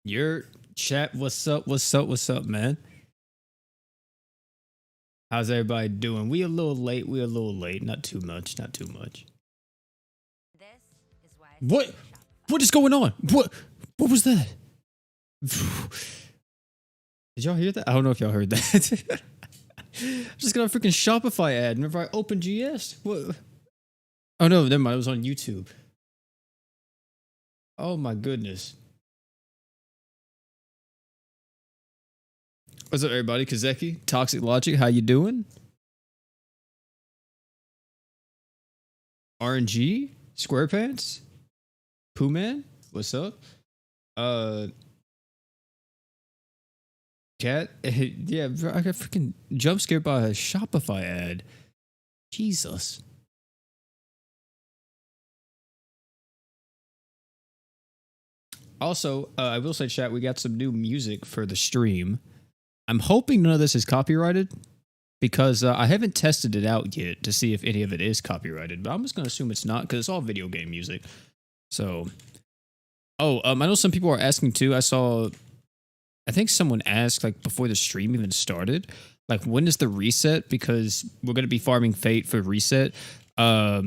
Your chat, what's up? What's up? What's up, man? How's everybody doing? We a little late. We a little late. Not too much. Not too much. What? What is going on? What was that? Did y'all hear that? I don't know if y'all heard that. I just got a freaking Shopify ad. Remember I opened GS? What? Oh no, never mind. It was on YouTube. Oh my goodness. What's up, everybody? Kazeki, Toxic Logic, how you doing? RNG, SquarePants, Pooh Man, what's up? Cat, yeah, bro, I got freaking jump scared by a Shopify ad. Jesus. Also, I will say, chat, we got some new music for the stream. I'm hoping none of this is copyrighted because I haven't tested it out yet to see if any of it is copyrighted, but I'm just going to assume it's not because it's all video game music. So, I know some people are asking too. I think someone asked like before the stream even started, like when is the reset? Because we're going to be farming Fate for reset. I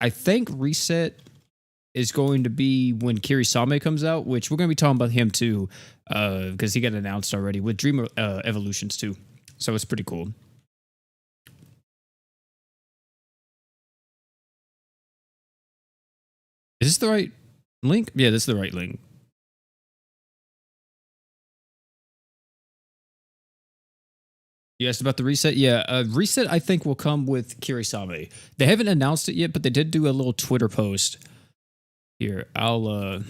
think reset is going to be when Kirisame comes out, which we're going to be talking about him too, because he got announced already with Dream Evolutions too. So it's pretty cool. Is this the right link? Yeah, this is the right link. You asked about the reset? Yeah, reset I think will come with Kirisame. They haven't announced it yet, but they did do a little Twitter post. Here, oh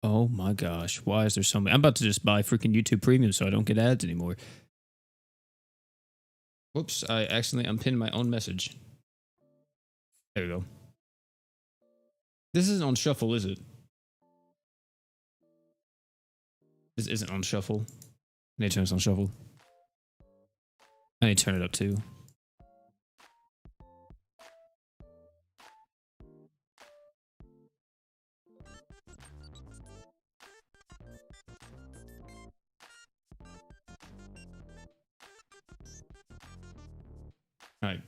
my gosh, why is there so many? I'm about to just buy freaking YouTube Premium so I don't get ads anymore. Whoops, I accidentally unpinned my own message. There we go. This isn't on shuffle, is it? This isn't on shuffle. I need to turn this on shuffle. I need to turn it up too. All right.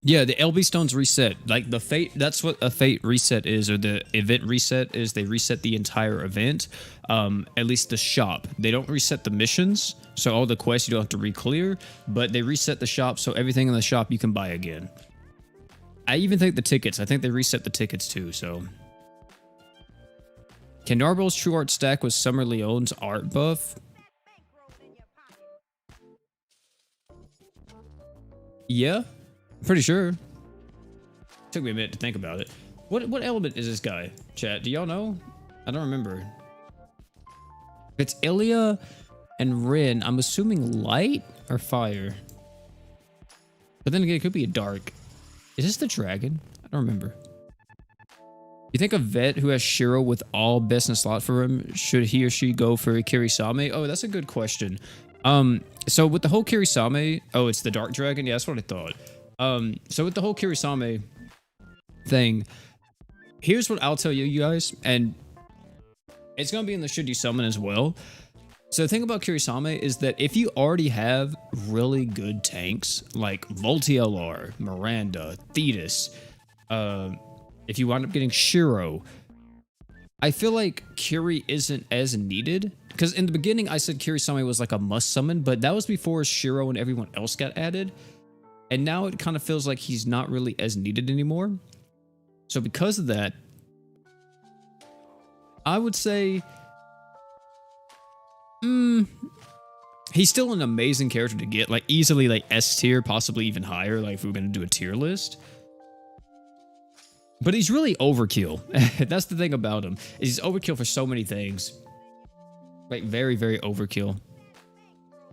Yeah, the LB stones reset. Like the Fate, that's what a Fate reset is, or the event reset is. They reset the entire event, at least the shop. They don't reset the missions, so all the quests you don't have to re-clear, but they reset the shop, so everything in the shop you can buy again. I even think the tickets, I think they reset the tickets too, so. Can Narble's True Art stack with Summer Leone's art buff? Yeah. Pretty sure. Took me a minute to think about it. What element is this guy? Chat, do y'all know? I don't remember. If it's Ilya and Rin, I'm assuming light or fire. But then again, it could be a dark. Is this the dragon? I don't remember. You think a vet who has Shirou with all best in slot for him, should he or she go for Kirisame? Oh, that's a good question. So with the whole Kirisame, oh, it's the dark dragon? Yeah, that's what I thought. So with the whole Kirisame thing, here's what I'll tell you guys, and it's going to be in the should you summon as well. So the thing about Kirisame is that if you already have really good tanks like Volti-LR, Miranda, Thetis, if you wind up getting Shirou, I feel like Kiri isn't as needed. Because in the beginning I said Kirisame was like a must summon, but that was before Shirou and everyone else got added. And now it kind of feels like he's not really as needed anymore. So because of that, I would say he's still an amazing character to get, like easily like S tier, possibly even higher, like if we were going to do a tier list. But he's really overkill. That's the thing about him. He's overkill for so many things. Like very, very overkill.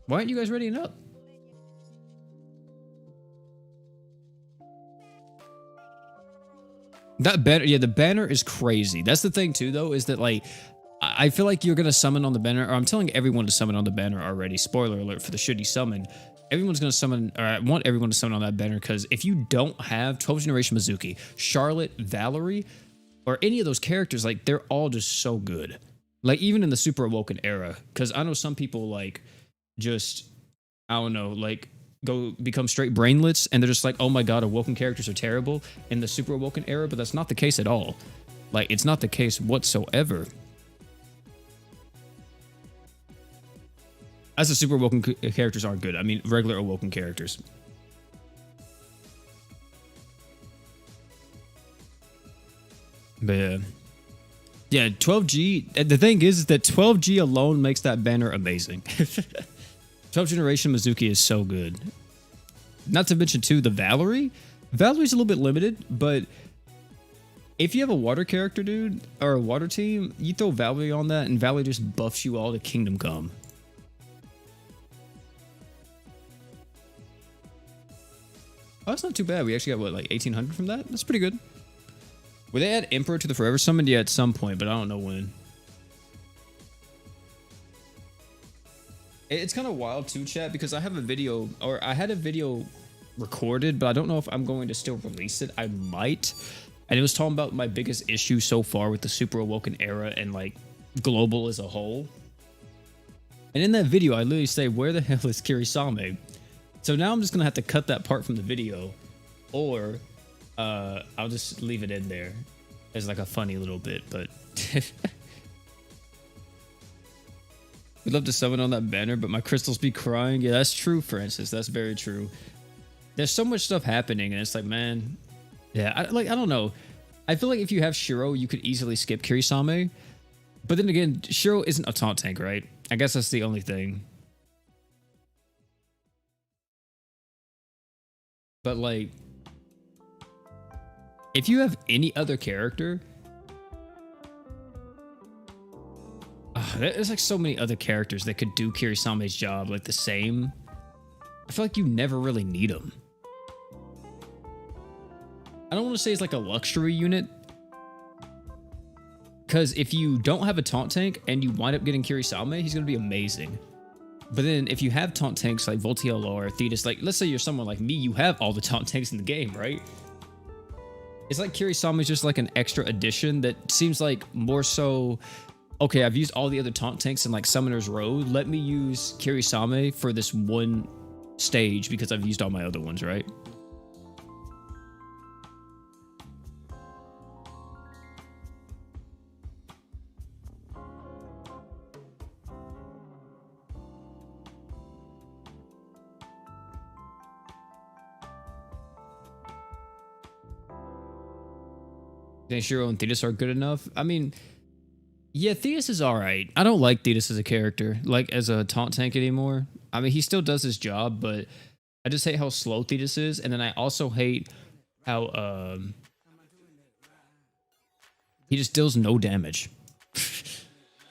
Why aren't you guys readying up? That banner, yeah, the banner is crazy. That's the thing too, though, is that like, I feel like you're gonna summon on the banner, or I'm telling everyone to summon on the banner already. Spoiler alert for the should you summon. Everyone's gonna summon, or I want everyone to summon on that banner, because if you don't have 12th Generation Mizuki, Charlotte, Valerie, or any of those characters, like they're all just so good. Like even in the Super Awoken era, because I know some people like just I don't know, like go become straight brainlets and they're just like, oh my god, Awoken characters are terrible in the Super Awoken era, but that's not the case at all. Like it's not the case whatsoever. As the Super Awoken characters aren't good. I mean, regular Awoken characters. But yeah, 12G. The thing is that 12G alone makes that banner amazing. 12th generation Mizuki is so good. Not to mention too the Valerie. Valerie's a little bit limited, but if you have a water character, dude, or a water team, you throw Valerie on that, and Valerie just buffs you all to Kingdom Come. Oh, that's not too bad. We actually got, what, like 1,800 from that? That's pretty good. Will they add Emperor to the Forever Summon? Yeah, at some point, but I don't know when. It's kind of wild too, chat, because I have a video, or I had a video recorded, but I don't know if I'm going to still release it. I might. And it was talking about my biggest issue so far with the Super Awoken era and like global as a whole. And in that video, I literally say, where the hell is Kirisame? So now I'm just going to have to cut that part from the video, or I'll just leave it in there as like a funny little bit, but we'd love to summon on that banner, but my crystals be crying. Yeah, that's true, Francis. That's very true. There's so much stuff happening, and it's like, man, yeah, I don't know. I feel like if you have Shirou, you could easily skip Kirisame, but then again, Shirou isn't a taunt tank, right? I guess that's the only thing. But like, if you have any other character, there's like so many other characters that could do Kirisame's job like the same. I feel like you never really need them. I don't want to say it's like a luxury unit, because if you don't have a taunt tank and you wind up getting Kirisame, he's going to be amazing. But then if you have taunt tanks like Voltiel or Thetis, like let's say you're someone like me, you have all the taunt tanks in the game, right? It's like Kirisame is just like an extra addition that seems like more so, okay, I've used all the other taunt tanks in like Summoner's Road. Let me use Kirisame for this one stage because I've used all my other ones, right? Think Shirou and Thetis are good enough? I mean, yeah, Thetis is alright. I don't like Thetis as a character, like as a taunt tank anymore. I mean, he still does his job, but I just hate how slow Thetis is, and then I also hate how he just deals no damage.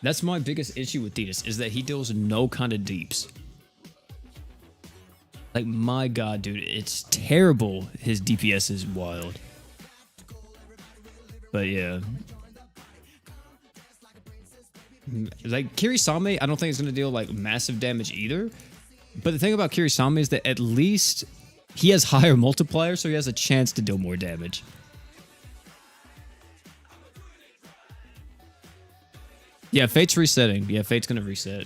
That's my biggest issue with Thetis, is that he deals no kind of deeps. Like, my god, dude, it's terrible. His DPS is wild. But yeah. Like, Kirisame, I don't think it's going to deal, like, massive damage either. But the thing about Kirisame is that at least he has higher multiplier, so he has a chance to deal more damage. Yeah, Fate's resetting. Yeah, Fate's going to reset.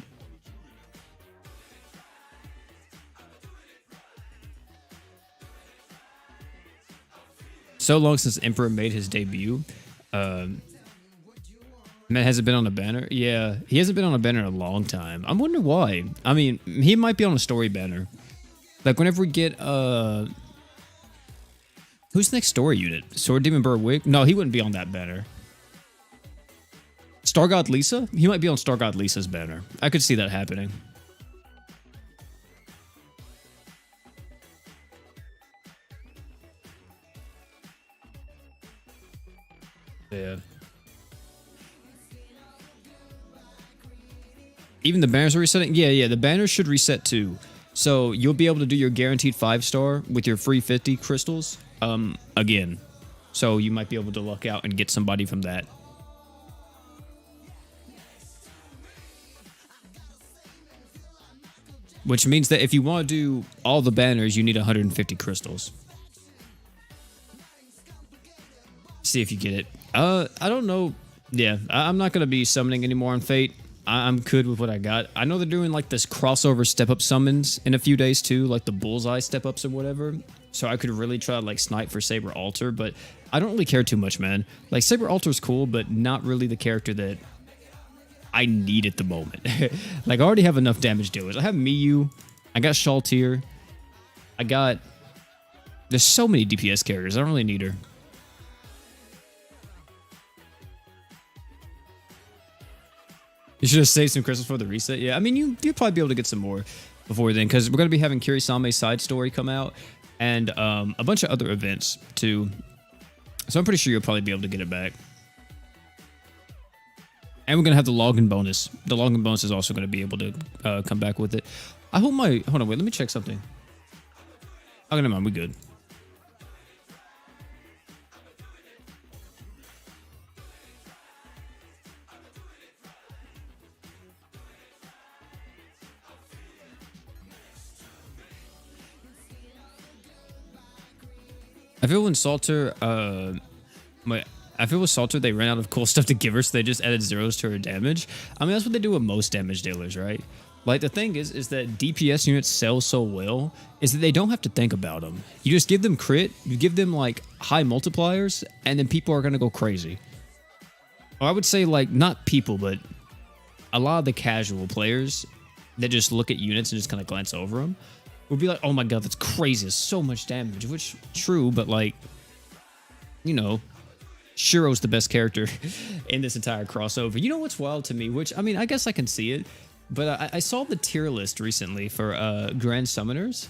So long since Emperor made his debut. Man, hasn't been on a banner? Yeah, he hasn't been on a banner in a long time. I'm wondering why. I mean, he might be on a story banner. Like, whenever we get, who's the next story unit? Sword Demon Berwick? No, he wouldn't be on that banner. Star God Lisa? He might be on Star God Lisa's banner. I could see that happening. Yeah. Even the banners are resetting? Yeah, the banners should reset too. So you'll be able to do your guaranteed 5-star with your free 50 crystals again. So you might be able to luck out and get somebody from that. Which means that if you want to do all the banners, you need 150 crystals. See if you get it. I don't know. Yeah, I'm not gonna be summoning anymore on Fate. I'm good with what I got. I know they're doing like this crossover step up summons in a few days too, like the bullseye step ups or whatever. So I could really try to like snipe for Saber Altar, but I don't really care too much, man. Like Saber Altar's cool, but not really the character that I need at the moment. Like I already have enough damage dealers. I have Miyu, I got Shaltir, I got. There's so many DPS characters. I don't really need her. You should have saved some crystals for the reset. Yeah, I mean, you'll probably be able to get some more before then, because we're going to be having Kirisame's side story come out, and a bunch of other events, too. So I'm pretty sure you'll probably be able to get it back. And we're going to have the login bonus. The login bonus is also going to be able to come back with it. I hope my... Hold on, wait, let me check something. Oh, never mind, we're good. I feel when Salter, I feel with Salter, they ran out of cool stuff to give her, so they just added zeros to her damage. I mean, that's what they do with most damage dealers, right? Like, the thing is that DPS units sell so well, is that they don't have to think about them. You just give them crit, you give them, like, high multipliers, and then people are gonna go crazy. Or I would say, like, not people, but a lot of the casual players that just look at units and just kind of glance over them would be like, oh my god, that's crazy, it's so much damage, which, true, but like, you know, Shirou's the best character in this entire crossover. You know what's wild to me, which, I mean, I guess I can see it, but I saw the tier list recently for Grand Summoners,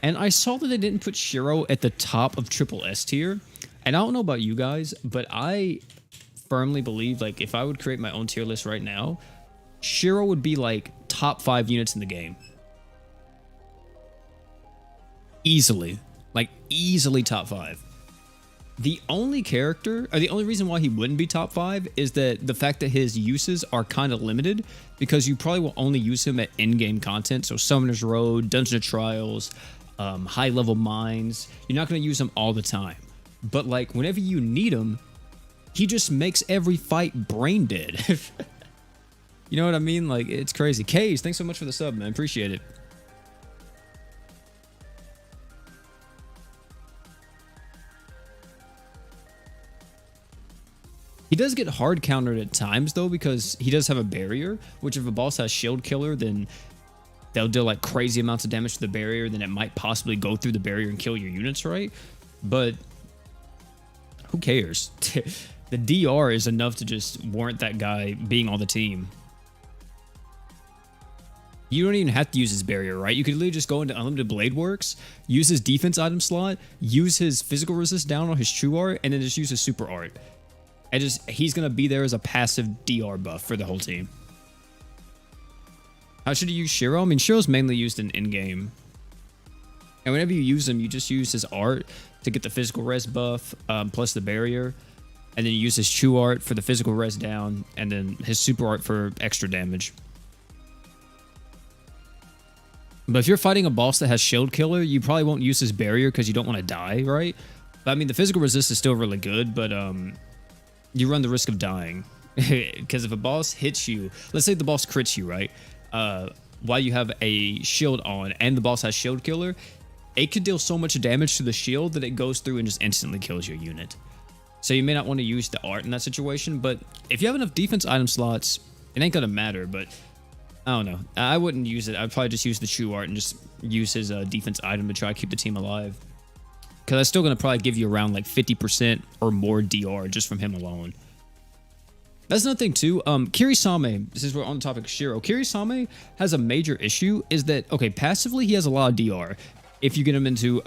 and I saw that they didn't put Shirou at the top of triple S tier, and I don't know about you guys, but I firmly believe, like, if I would create my own tier list right now, Shirou would be, like, top 5 units in the game. Easily. Like, easily top 5. The only character, or the only reason why he wouldn't be top 5 is that the fact that his uses are kind of limited, because you probably will only use him at in-game content, so Summoner's Road, Dungeon of Trials, high-level mines. You're not going to use him all the time. But, like, whenever you need him, he just makes every fight brain dead. You know what I mean? Like, it's crazy. Kays, thanks so much for the sub, man. Appreciate it. He does get hard countered at times, though, because he does have a barrier, which if a boss has shield killer, then they'll deal like crazy amounts of damage to the barrier, then it might possibly go through the barrier and kill your units, right? But who cares? The DR is enough to just warrant that guy being on the team. You don't even have to use his barrier, right? You could literally just go into Unlimited Blade Works, use his defense item slot, use his physical resist down on his true art, and then just use his super art. And just, he's going to be there as a passive DR buff for the whole team. How should you use Shirou? I mean, Shirou's mainly used in in-game. And whenever you use him, you just use his art to get the physical res buff, plus the barrier. And then you use his true art for the physical res down, and then his super art for extra damage. But if you're fighting a boss that has shield killer, you probably won't use his barrier because you don't want to die, right? But I mean, the physical resist is still really good, but you run the risk of dying. Because if a boss hits you, let's say the boss crits you, right? While you have a shield on and the boss has shield killer, it could deal so much damage to the shield that it goes through and just instantly kills your unit. So you may not want to use the art in that situation, but if you have enough defense item slots, it ain't gonna matter, but I don't know. I wouldn't use it. I'd probably just use the true art and just use his defense item to try to keep the team alive. Because that's still going to probably give you around like 50% or more DR just from him alone. That's another thing too. Kirisame, since we're on the topic of Shirou, Kirisame has a major issue is that, okay, passively he has a lot of DR. If you get him into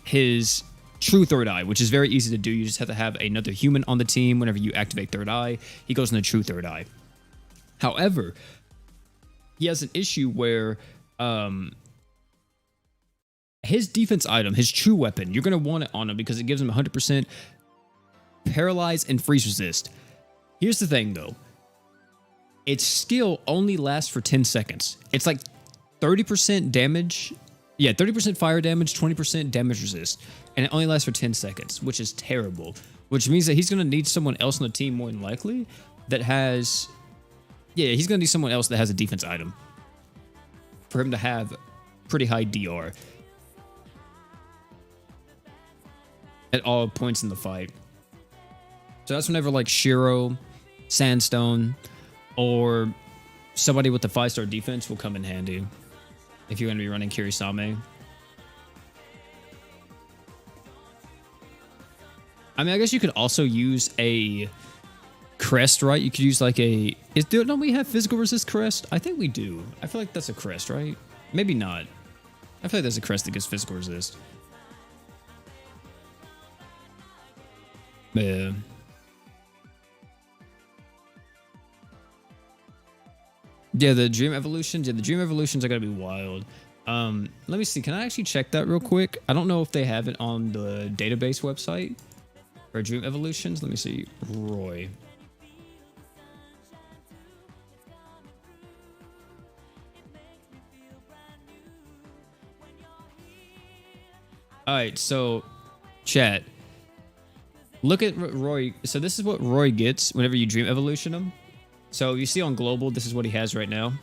his true third eye, which is very easy to do. You just have to have another human on the team. Whenever you activate third eye, he goes in the true third eye. However, he has an issue where his defense item, his true weapon, you're going to want it on him because it gives him 100% paralyze and freeze resist. Here's the thing, though. Its skill only lasts for 10 seconds. It's like 30% damage Yeah, 30% fire damage, 20% damage resist, and it only lasts for 10 seconds, which is terrible. Which means that he's going to need someone else on the team more than likely that has... Yeah, he's going to need someone else that has a defense item for him to have pretty high DR at all points in the fight. So that's whenever like Shirou, Sandstone, or somebody with the 5-star defense will come in handy if you're going to be running Kirisame. I mean, I guess you could also use a crest, right? You could use like a... Don't we have physical resist crest? I think we do. I feel like that's a crest, right? Maybe not. I feel like there's a crest that gives physical resist. Yeah. Yeah, the Dream Evolutions. Yeah, the Dream Evolutions are going to be wild. Let me see. Can I actually check that real quick? I don't know if they have it on the database website for Dream Evolutions. Let me see. Roy. All right, so chat. Look at Roy. So this is what Roy gets whenever you Dream Evolution him. So you see on global, this is what he has right now.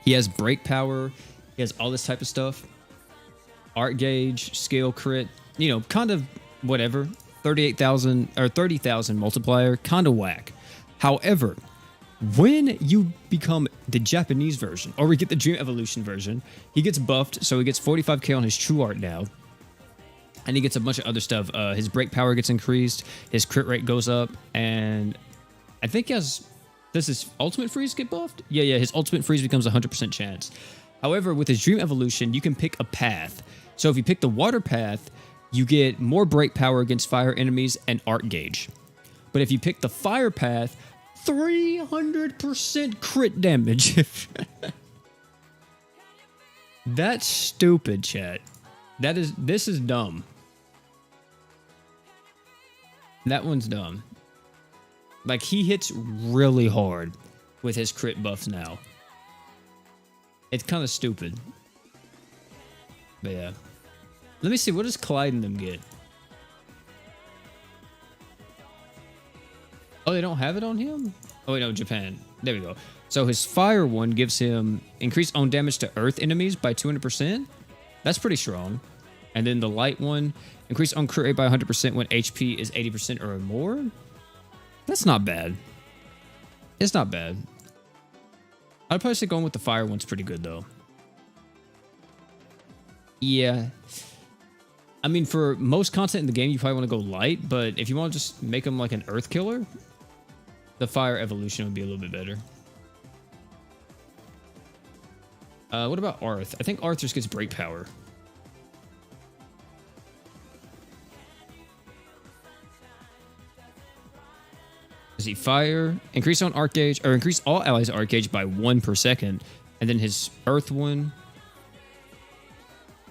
He has break power. He has all this type of stuff. Art gauge, scale crit, you know, kind of whatever. 38,000 or 30,000 multiplier, kind of whack. However, when you become the Japanese version, or we get the Dream Evolution version, he gets buffed. So he gets 45k on his true art now. And he gets a bunch of other stuff. His break power gets increased. His crit rate goes up. And I think he has... Does his ultimate freeze get buffed? Yeah, his ultimate freeze becomes a 100% chance. However, with his Dream Evolution, you can pick a path. So if you pick the water path, you get more break power against fire enemies and art gauge. But if you pick the fire path, 300% crit damage. That's stupid, chat. This is dumb. That one's dumb. Like, he hits really hard with his crit buffs now. It's kind of stupid. But yeah. Let me see, what does Collide and them get? Oh, they don't have it on him? Oh, wait, no, Japan. There we go. So his fire one gives him increased own damage to earth enemies by 200%. That's pretty strong. And then the light one, increased own crit rate by 100% when HP is 80% or more. That's not bad. It's not bad. I'd probably say going with the fire one's pretty good, though. Yeah. I mean, for most content in the game, you probably want to go light, but if you want to just make him like an earth killer, the fire evolution would be a little bit better. What about Arth? I think Arth just gets break power. Is he fire? Increase on arc gauge, or increase all allies' arc gauge by 1 per second. And then his earth one.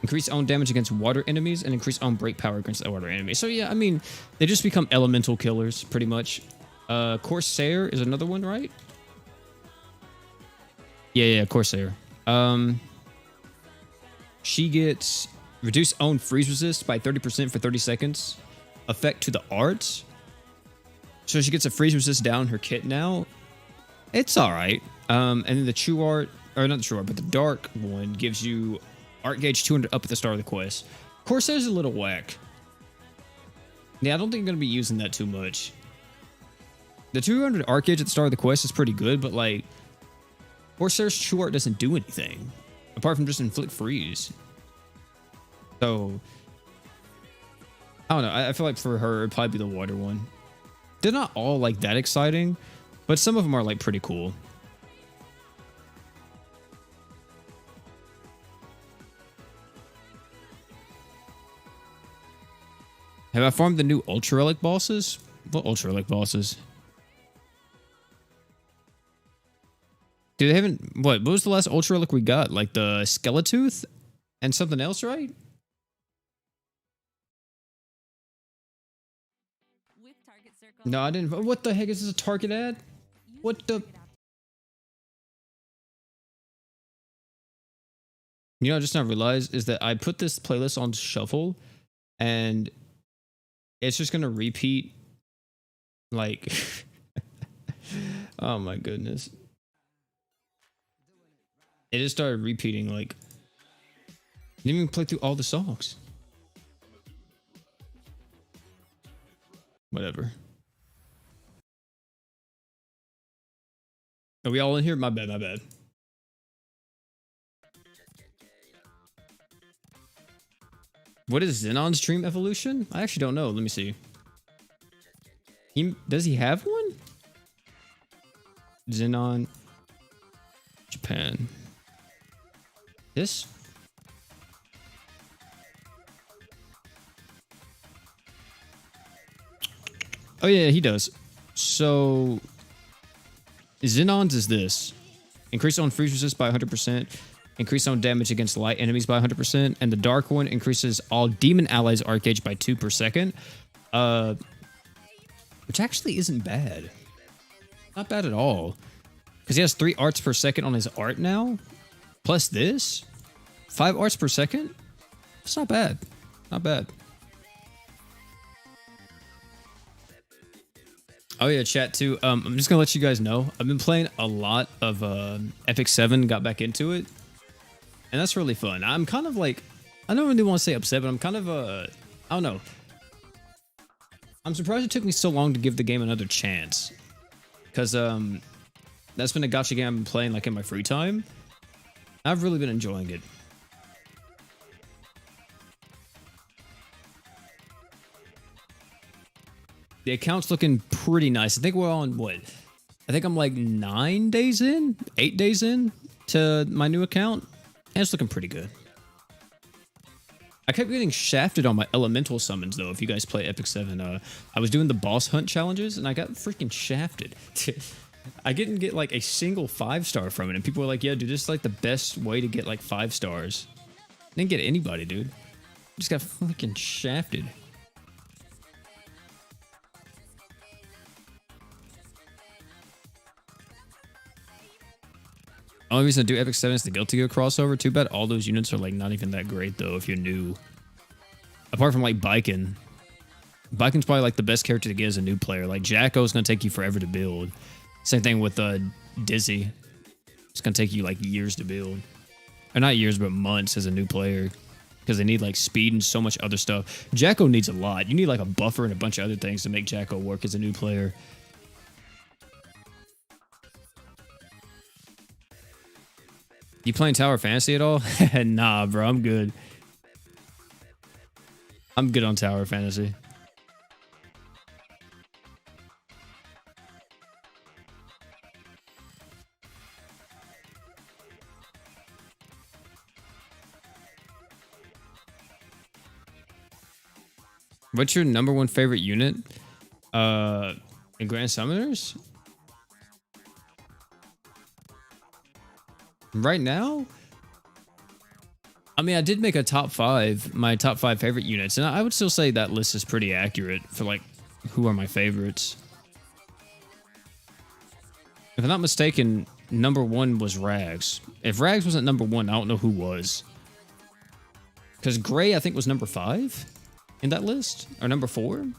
Increase own damage against water enemies and increase own break power against the water enemies. So yeah, I mean, they just become elemental killers, pretty much. Corsair is another one, right? Yeah, Corsair. She gets reduce own freeze resist by 30% for 30 seconds. Effect to the arts. So she gets a freeze resist down her kit now. It's all right. And then the true art, or not the true art, but the dark one gives you art gauge 200 up at the start of the quest. Corsair's a little whack. Yeah, I don't think I'm going to be using that too much. The 200 art gauge at the start of the quest is pretty good, but like, Corsair's true art doesn't do anything apart from just inflict freeze. So, I don't know. I feel like for her, it'd probably be the water one. They're not all like that exciting, but some of them are like pretty cool. Have I farmed the new Ultra Relic bosses? What Ultra Relic bosses? Dude, they haven't... What was the last Ultra Relic we got? Like the Skeletooth and something else, right? No, I didn't... What the heck is this, a Target ad? What the... You know, I just now realized is that I put this playlist on shuffle, and it's just gonna repeat like. Oh my goodness! It just started repeating like. Didn't even play through all the songs. Whatever. Are we all in here? My bad, my bad. What is Xenon's dream evolution? I actually don't know. Let me see. Does he have one? Xenon Japan. This? Oh yeah, he does. So Xenon's is this. Increase on freeze resist by 100%. Increase on damage against light enemies by 100%. And the dark one increases all demon allies arc gauge by 2 per second. Which actually isn't bad. Not bad at all. Because he has 3 arts per second on his art now. Plus this. 5 arts per second. It's not bad. Not bad. Oh yeah, chat too. I'm just gonna let you guys know. I've been playing a lot of Epic 7, got back into it. And that's really fun. I'm kind of like, I don't really want to say upset, but I'm kind of I don't know. I'm surprised it took me so long to give the game another chance. Because that's been a gacha game I've been playing like in my free time. I've really been enjoying it. The account's looking pretty nice. I think we're on what? I think I'm like 9 days in, 8 days in to my new account. And it's looking pretty good. I kept getting shafted on my elemental summons though. If you guys play Epic 7, I was doing the boss hunt challenges and I got freaking shafted. I didn't get like a single 5-star from it. And people were like, yeah, dude, this is like the best way to get like 5 stars. Didn't get anybody, dude. Just got freaking shafted. Only reason I do Epic 7 is the Guilty Gear crossover. Too bad all those units are like not even that great though if you're new. Apart from like Baiken. Baiken's probably like the best character to get as a new player. Like Jacko's gonna take you forever to build. Same thing with Dizzy. It's gonna take you like years to build. Or not years, but months as a new player. Because they need like speed and so much other stuff. Jacko needs a lot. You need like a buffer and a bunch of other things to make Jacko work as a new player. You playing Tower Fantasy at all? Nah, bro, I'm good. I'm good on Tower Fantasy. What's your #1 favorite unit? In Grand Summoners? Right now? I mean, I did make a top 5, my top 5 favorite units, and I would still say that list is pretty accurate for like who are my favorites. If I'm not mistaken, #1 was Rags. If Rags wasn't #1, I don't know who was. Because Gray, I think, was #5 in that list, or #4.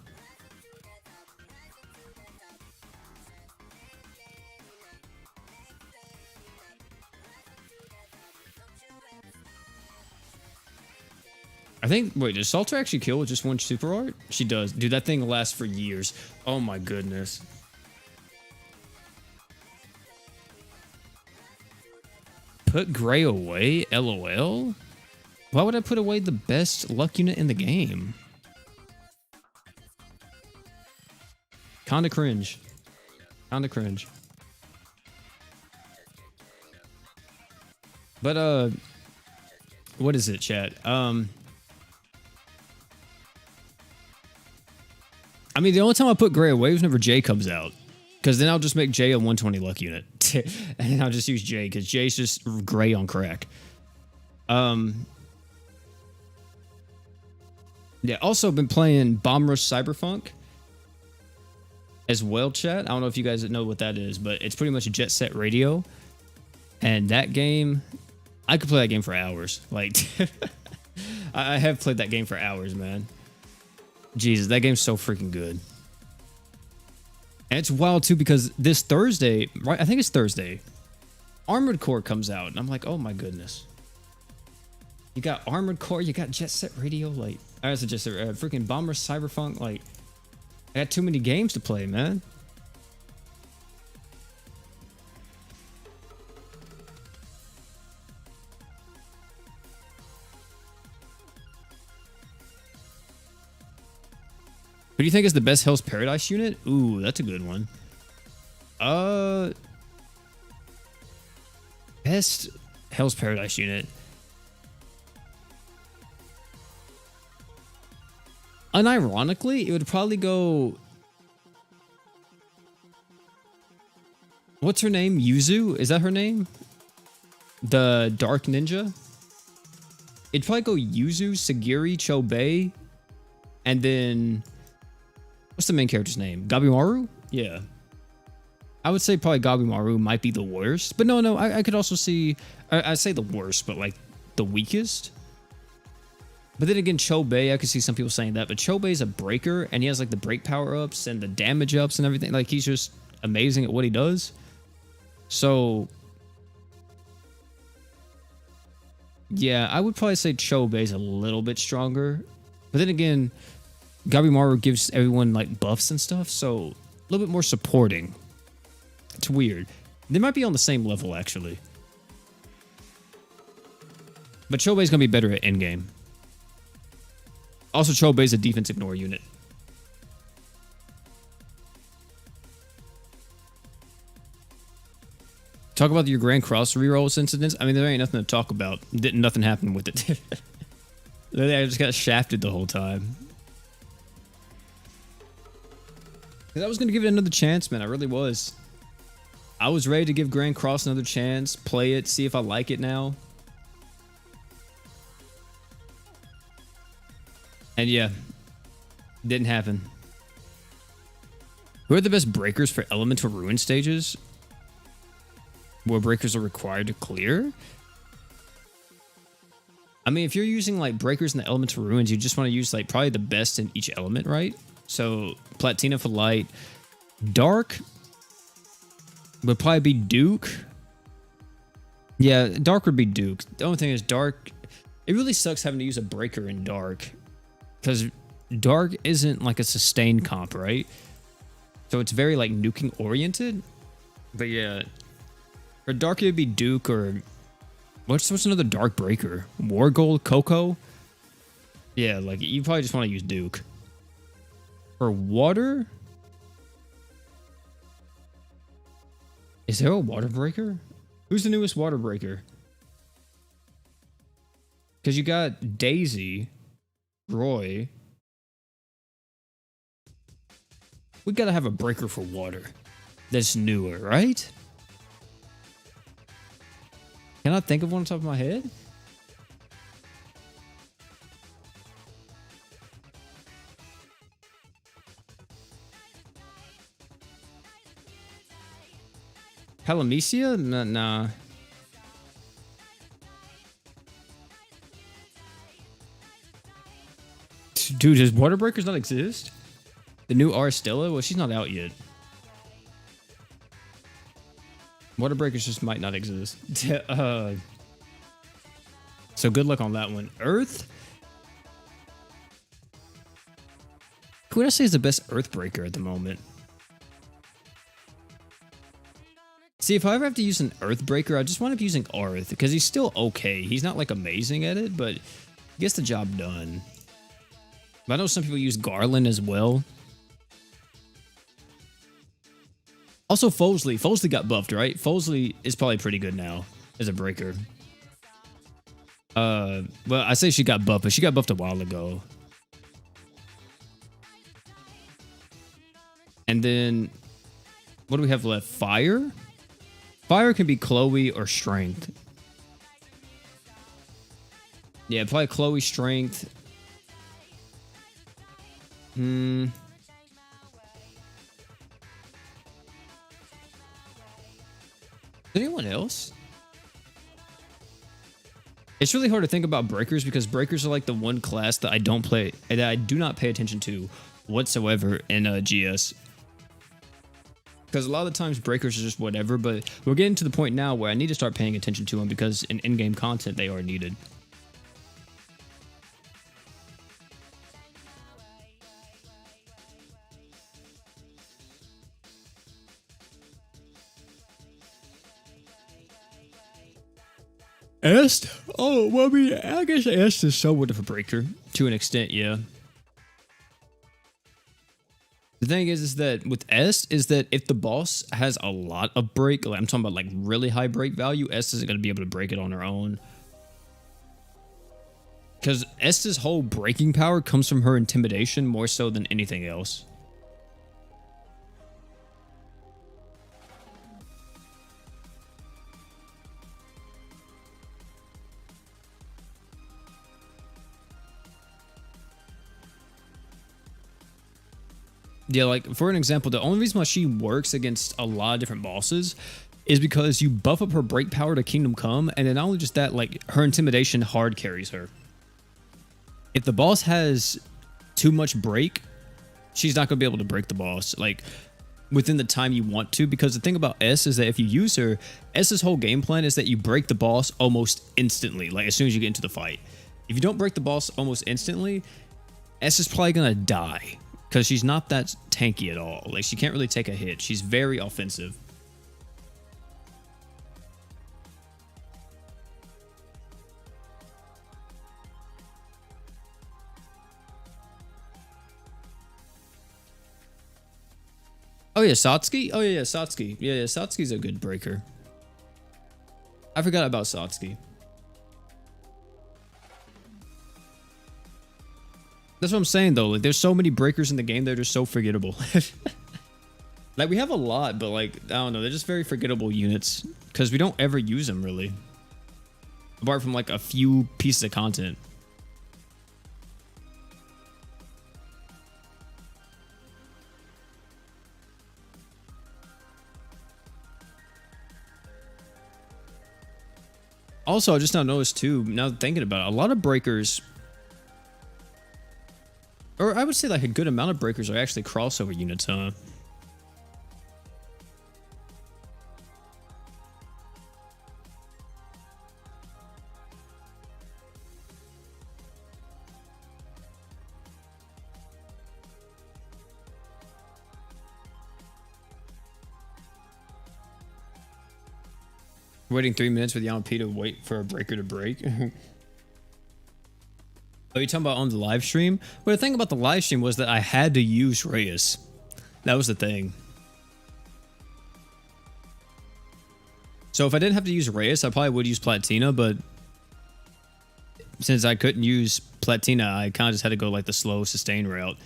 I think, wait, does Salter actually kill with just 1 super art? She does. Dude, that thing lasts for years. Oh my goodness. Put Gray away? LOL? Why would I put away the best luck unit in the game? Kinda cringe. Kinda cringe. But, what is it, chat? I mean, the only time I put Gray away was whenever Jay comes out. Because then I'll just make Jay a 120 luck unit. And then I'll just use Jay, because Jay's just Gray on crack. Yeah, also been playing Bomb Rush Cyberpunk as well, chat. I don't know if you guys know what that is, but it's pretty much a Jet Set Radio. And that game I could play that game for hours. Like, I have played that game for hours, man. Jesus, that game's so freaking good. And it's wild too because this Thursday, right? I think it's Thursday. Armored Core comes out, and I'm like, oh my goodness. You got Armored Core, you got Jet Set Radio, like, I was just freaking Bomber Cyberpunk, like, I got too many games to play, man. Who do you think is the best Hell's Paradise unit? Ooh, that's a good one. Best Hell's Paradise unit. Unironically, it would probably go... What's her name? Yuzu? Is that her name? The Dark Ninja? It'd probably go Yuzu, Sagiri, Chobei, and then... What's the main character's name? Gabimaru? Yeah. I would say probably Gabimaru might be the worst. But no, I could also see... I'd say the worst, but like the weakest. But then again, Chobei, I could see some people saying that. But Chobei's a breaker, and he has like the break power-ups and the damage ups and everything. Like, he's just amazing at what he does. So... yeah, I would probably say Chobei's a little bit stronger. But then again... Gabimaru gives everyone like buffs and stuff, so a little bit more supporting. It's weird. They might be on the same level, actually. But Chobei's gonna be better at endgame. Also, Chobei's a defense ignore unit. Talk about your Grand Cross rerolls incidents. I mean, there ain't nothing to talk about. Nothing happened with it. I just got shafted the whole time. I was going to give it another chance, man. I really was. I was ready to give Grand Cross another chance, play it, see if I like it now. And yeah, didn't happen. Who are the best breakers for Elemental Ruin stages? Where breakers are required to clear? I mean, if you're using like breakers in the Elemental Ruins, you just want to use like probably the best in each element, right? So, Platina for light. Dark would probably be Duke. Yeah, Dark would be Duke. The only thing is Dark... It really sucks having to use a breaker in Dark. Because Dark isn't like a sustained comp, right? So it's very like nuking oriented. But yeah. For Dark, it would be Duke or... What's another Dark breaker? War Gold? Coco? Yeah, like you probably just want to use Duke. For water? Is there a water breaker? Who's the newest water breaker? Because you got Daisy, Roy. We gotta have a breaker for water that's newer, right? Can I think of one on top of my head? Palamecia? Nah. Dude, does Water Breakers not exist? The new Aristella? Well, she's not out yet. Water Breakers just might not exist. So good luck on that one. Earth? Who would I say is the best Earth Breaker at the moment? See, if I ever have to use an Earthbreaker, I just wind up using Arth, because he's still okay. He's not, like, amazing at it, but he gets the job done. But I know some people use Garland as well. Also, Folesley. Folesley got buffed, right? Folesley is probably pretty good now as a breaker. Well, I say she got buffed, but she got buffed a while ago. And then, what do we have left? Fire? Fire can be Chloe or Strength. Yeah, probably Chloe, Strength. Anyone else? It's really hard to think about breakers because breakers are like the one class that I don't play, that I do not pay attention to whatsoever in GS. Because a lot of the times breakers are just whatever, but we're getting to the point now where I need to start paying attention to them because in in-game content they are needed. Est? Oh, well, I mean, I guess Est is somewhat of a breaker to an extent, yeah. The thing is that with Est is that if the boss has a lot of break, like I'm talking about like really high break value, Est isn't going to be able to break it on her own. Because Est's whole breaking power comes from her intimidation more so than anything else. Yeah, like for an example, the only reason why she works against a lot of different bosses is because you buff up her break power to Kingdom Come, and then not only just that, like her intimidation hard carries her. If the boss has too much break, she's not going to be able to break the boss like within the time you want to, because the thing about S is that if you use her, S's whole game plan is that you break the boss almost instantly, like as soon as you get into the fight. If you don't break the boss almost instantly, S is probably going to die. Because she's not that tanky at all. Like, she can't really take a hit. She's very offensive. Oh, yeah, Satsuki? Oh, yeah, Satsuki. Yeah, Satsuki's a good breaker. I forgot about Satsuki. That's what I'm saying, though. Like, there's so many breakers in the game that are just so forgettable. Like, we have a lot, but, like, I don't know. They're just very forgettable units. Because we don't ever use them, really. Apart from, like, a few pieces of content. Also, I just now noticed, too, now thinking about it, a lot of breakers... Or I would say like a good amount of breakers are actually crossover units, huh? Waiting 3 minutes with Yamapi to wait for a breaker to break. Oh, you talking about on the live stream? Well, the thing about the live stream was that I had to use Reyes. That was the thing. So if I didn't have to use Reyes, I probably would use Platina, but since I couldn't use Platina, I kind of just had to go like the slow sustain route.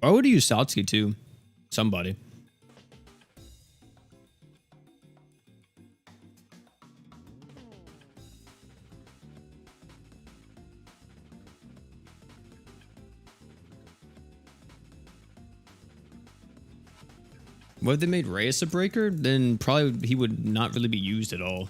Or I would use Satsuki too. Somebody. What if they made Reyes a breaker? Then probably he would not really be used at all.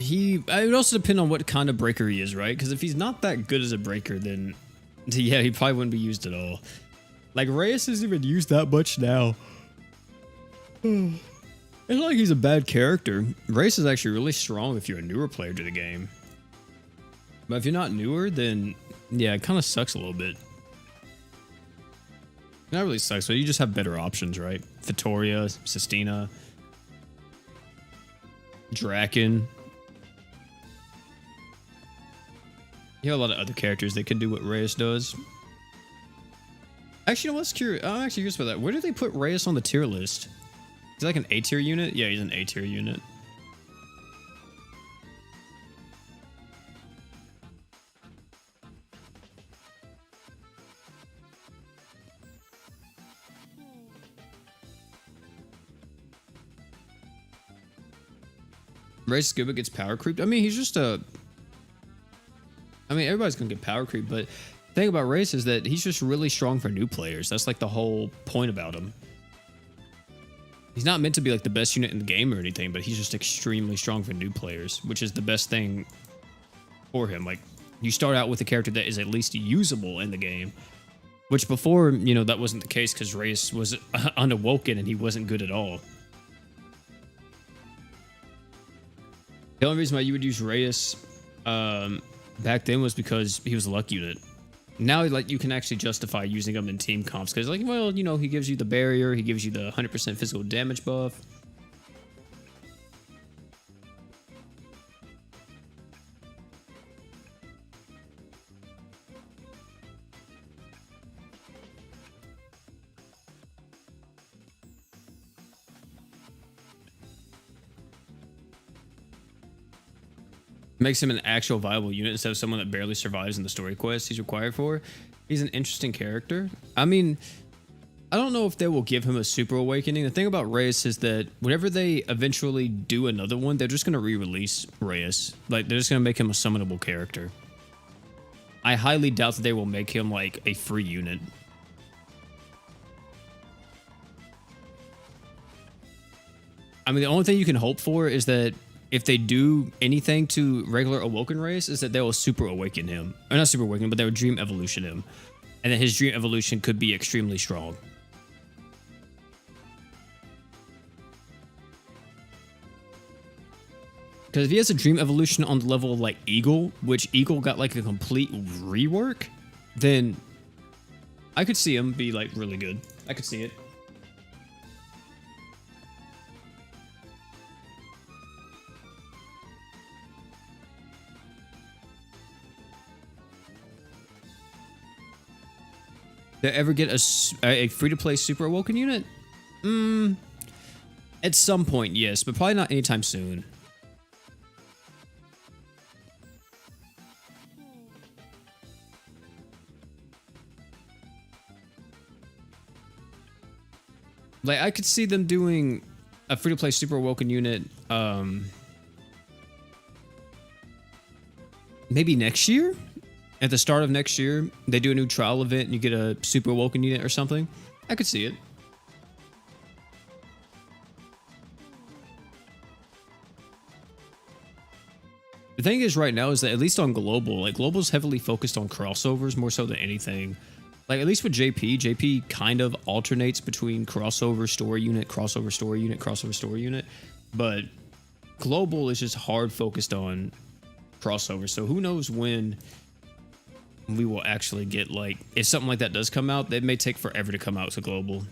It would also depend on what kind of breaker he is, right? Because if he's not that good as a breaker, then yeah, he probably wouldn't be used at all. Like Reyes isn't even used that much now. It's not like he's a bad character. Reyes is actually really strong if you're a newer player to the game. But if you're not newer, then yeah, it kind of sucks a little bit. Not really sucks, but you just have better options, right? Vittoria, Sistina, Draken. You have a lot of other characters that can do what Reyes does. Actually, you know what's curious? I'm actually curious about that. Where do they put Reyes on the tier list? Is he like an A tier unit? Yeah, he's an A tier unit. Reyes Scuba gets power creeped. I mean, he's just a... I mean, everybody's gonna get power creep, but the thing about Reyes is that he's just really strong for new players. That's like the whole point about him. He's not meant to be like the best unit in the game or anything, but he's just extremely strong for new players, which is the best thing for him. Like, you start out with a character that is at least usable in the game, which before, you know, that wasn't the case because Reyes was unawoken and he wasn't good at all. The only reason why you would use Reyes back then was because he was a luck unit. Now, like, you can actually justify using him in team comps because, like, well, you know, he gives you the barrier, he gives you the 100% physical damage buff. Makes him an actual viable unit instead of someone that barely survives in the story quest he's required for. He's an interesting character. I mean, I don't know if they will give him a super awakening. The thing about Reyes is that whenever they eventually do another one, they're just going to re-release Reyes. Like, they're just going to make him a summonable character. I highly doubt that they will make him like a free unit. I mean, the only thing you can hope for is that if they do anything to regular Awoken Reyes, is that they will super awaken him. Or not super awaken, but they will dream evolution him. And then his dream evolution could be extremely strong. Because if he has a dream evolution on the level of like Eagle, which Eagle got like a complete rework, then I could see him be like really good. I could see it. They ever get a free-to-play Super Awoken unit? At some point, yes, but probably not anytime soon. Like, I could see them doing a free-to-play Super Awoken unit, maybe next year? At the start of next year, they do a new trial event and you get a Super Awoken unit or something. I could see it. The thing is right now is that at least on Global, like Global's heavily focused on crossovers more so than anything. Like at least with JP kind of alternates between crossover story unit, crossover story unit, crossover story unit. But Global is just hard focused on crossover. So who knows when we will actually get, like, if something like that does come out, it may take forever to come out to Global.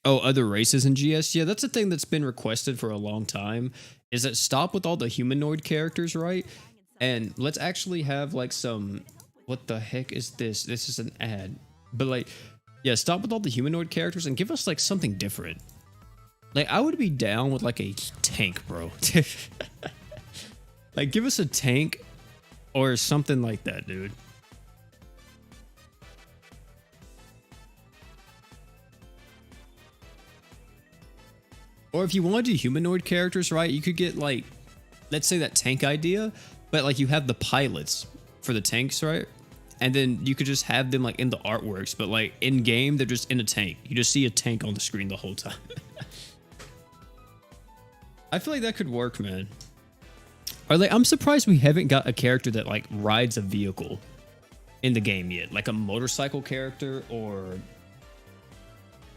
Oh, other races in GS? Yeah, that's a thing that's been requested for a long time, is that stop with all the humanoid characters, right? And let's actually have, like, some... What the heck is this? This is an ad. But, like, yeah, stop with all the humanoid characters and give us, like, something different. Like, I would be down with, like, a tank, bro. Like, give us a tank or something like that, dude. Or if you want to do humanoid characters, right, you could get, like, let's say that tank idea, but, like, you have the pilots for the tanks, right? And then you could just have them like in the artworks, but like in game, they're just in a tank. You just see a tank on the screen the whole time. I feel like that could work, man. Or like, I'm surprised we haven't got a character that like rides a vehicle in the game yet. Like a motorcycle character or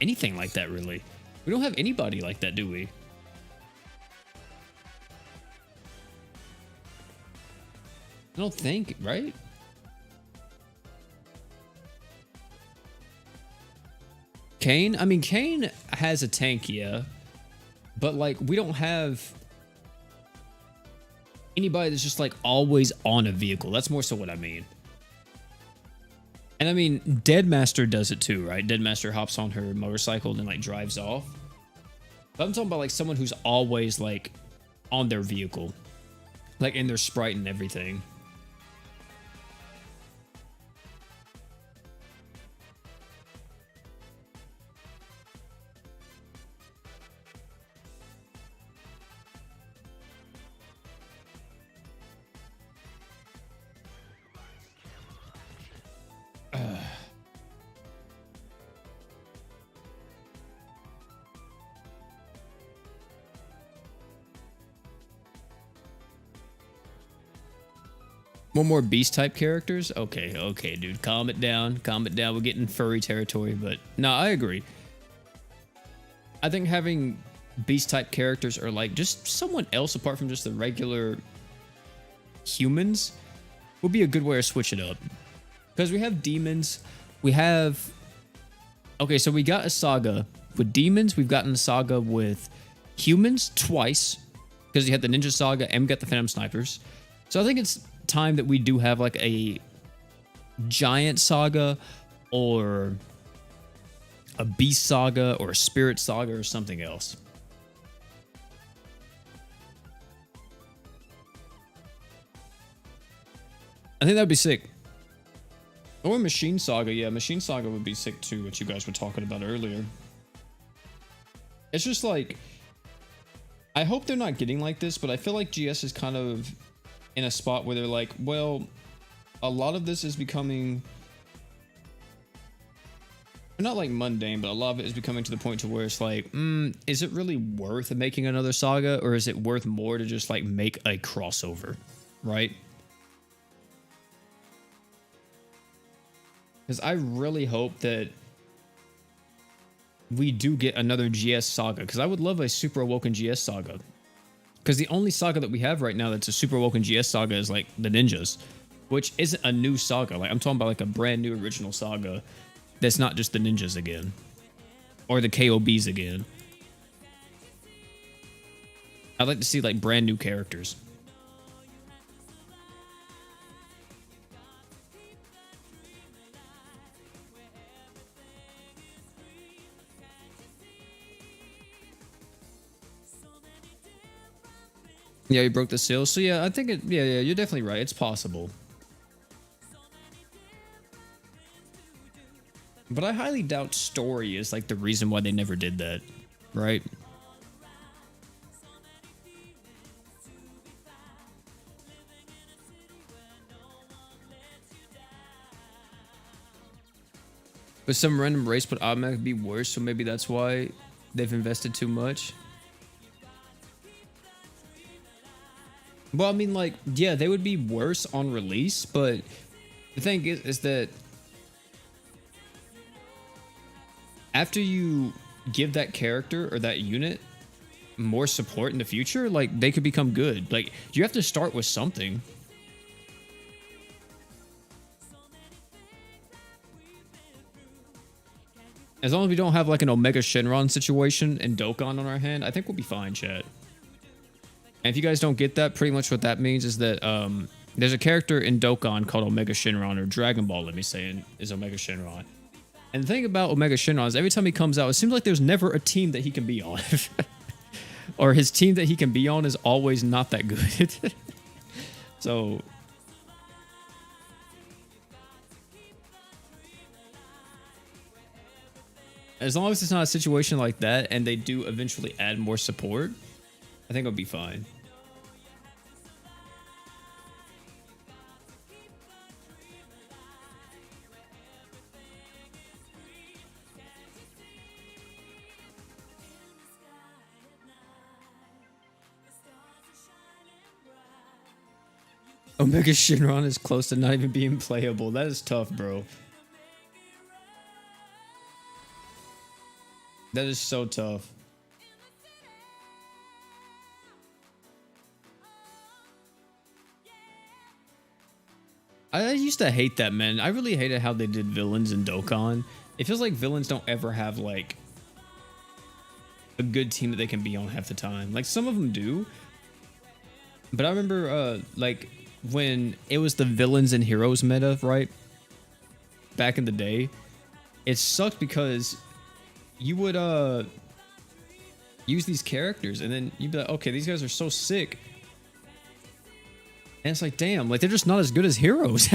anything like that, really. We don't have anybody like that, do we? I don't think, right? Kane? I mean, Kane has a tank, yeah. But, like, we don't have anybody that's just, like, always on a vehicle. That's more so what I mean. And, I mean, Deadmaster does it too, right? Deadmaster hops on her motorcycle and, like, drives off. But I'm talking about, like, someone who's always, like, on their vehicle. Like, in their sprite and everything. One more beast type characters? Okay, okay, dude. Calm it down. Calm it down. We're getting furry territory, but no, I agree. I think having beast type characters or like just someone else apart from just the regular humans would be a good way to switch it up. Because we have demons. We have... Okay, so we got a saga with demons. We've gotten a saga with humans twice. Because you had the Ninja Saga and we got the Phantom Snipers. So I think it's time that we do have like a giant saga or a beast saga or a spirit saga or something else. I think that'd be sick. Or Machine Saga. Yeah, Machine Saga would be sick too, what you guys were talking about earlier. It's just like, I hope they're not getting like this, but I feel like GS is kind of in a spot where they're like, well, a lot of this is becoming, not like mundane, but a lot of it is becoming to the point to where it's like, is it really worth making another saga, or is it worth more to just like make a crossover, right? Because I really hope that we do get another GS saga, because I would love a Super Awoken GS saga. Because the only saga that we have right now that's a Super Awoken GS saga is like the ninjas, which isn't a new saga. Like I'm talking about like a brand new original saga that's not just the ninjas again or the KOBs again. I'd like to see like brand new characters. Yeah, you broke the seal. So yeah, I think it, yeah, you're definitely right. It's possible. But I highly doubt story is like the reason why they never did that, right? But some random race would automatically be worse, so maybe that's why they've invested too much. Well, I mean, like, yeah, they would be worse on release, but the thing is that after you give that character or that unit more support in the future, like, they could become good. Like, you have to start with something. As long as we don't have, like, an Omega Shenron situation and Dokkan on our hand, I think we'll be fine, chat. And if you guys don't get that, pretty much what that means is that there's a character in Dokkan called Omega Shenron, or Dragon Ball, let me say, is Omega Shenron. And the thing about Omega Shenron is every time he comes out, it seems like there's never a team that he can be on. Or his team that he can be on is always not that good. So... as long as it's not a situation like that and they do eventually add more support, I think it'll be fine. Omega Shenron is close to not even being playable. That is tough, bro. That is so tough. I used to hate that, man. I really hated how they did villains in Dokkan. It feels like villains don't ever have, like, a good team that they can be on half the time. Like, some of them do. But I remember, like, when it was the villains and heroes meta, right? Back in the day. It sucked because you would, use these characters and then you'd be like, okay, these guys are so sick. And it's like, damn, like, they're just not as good as heroes.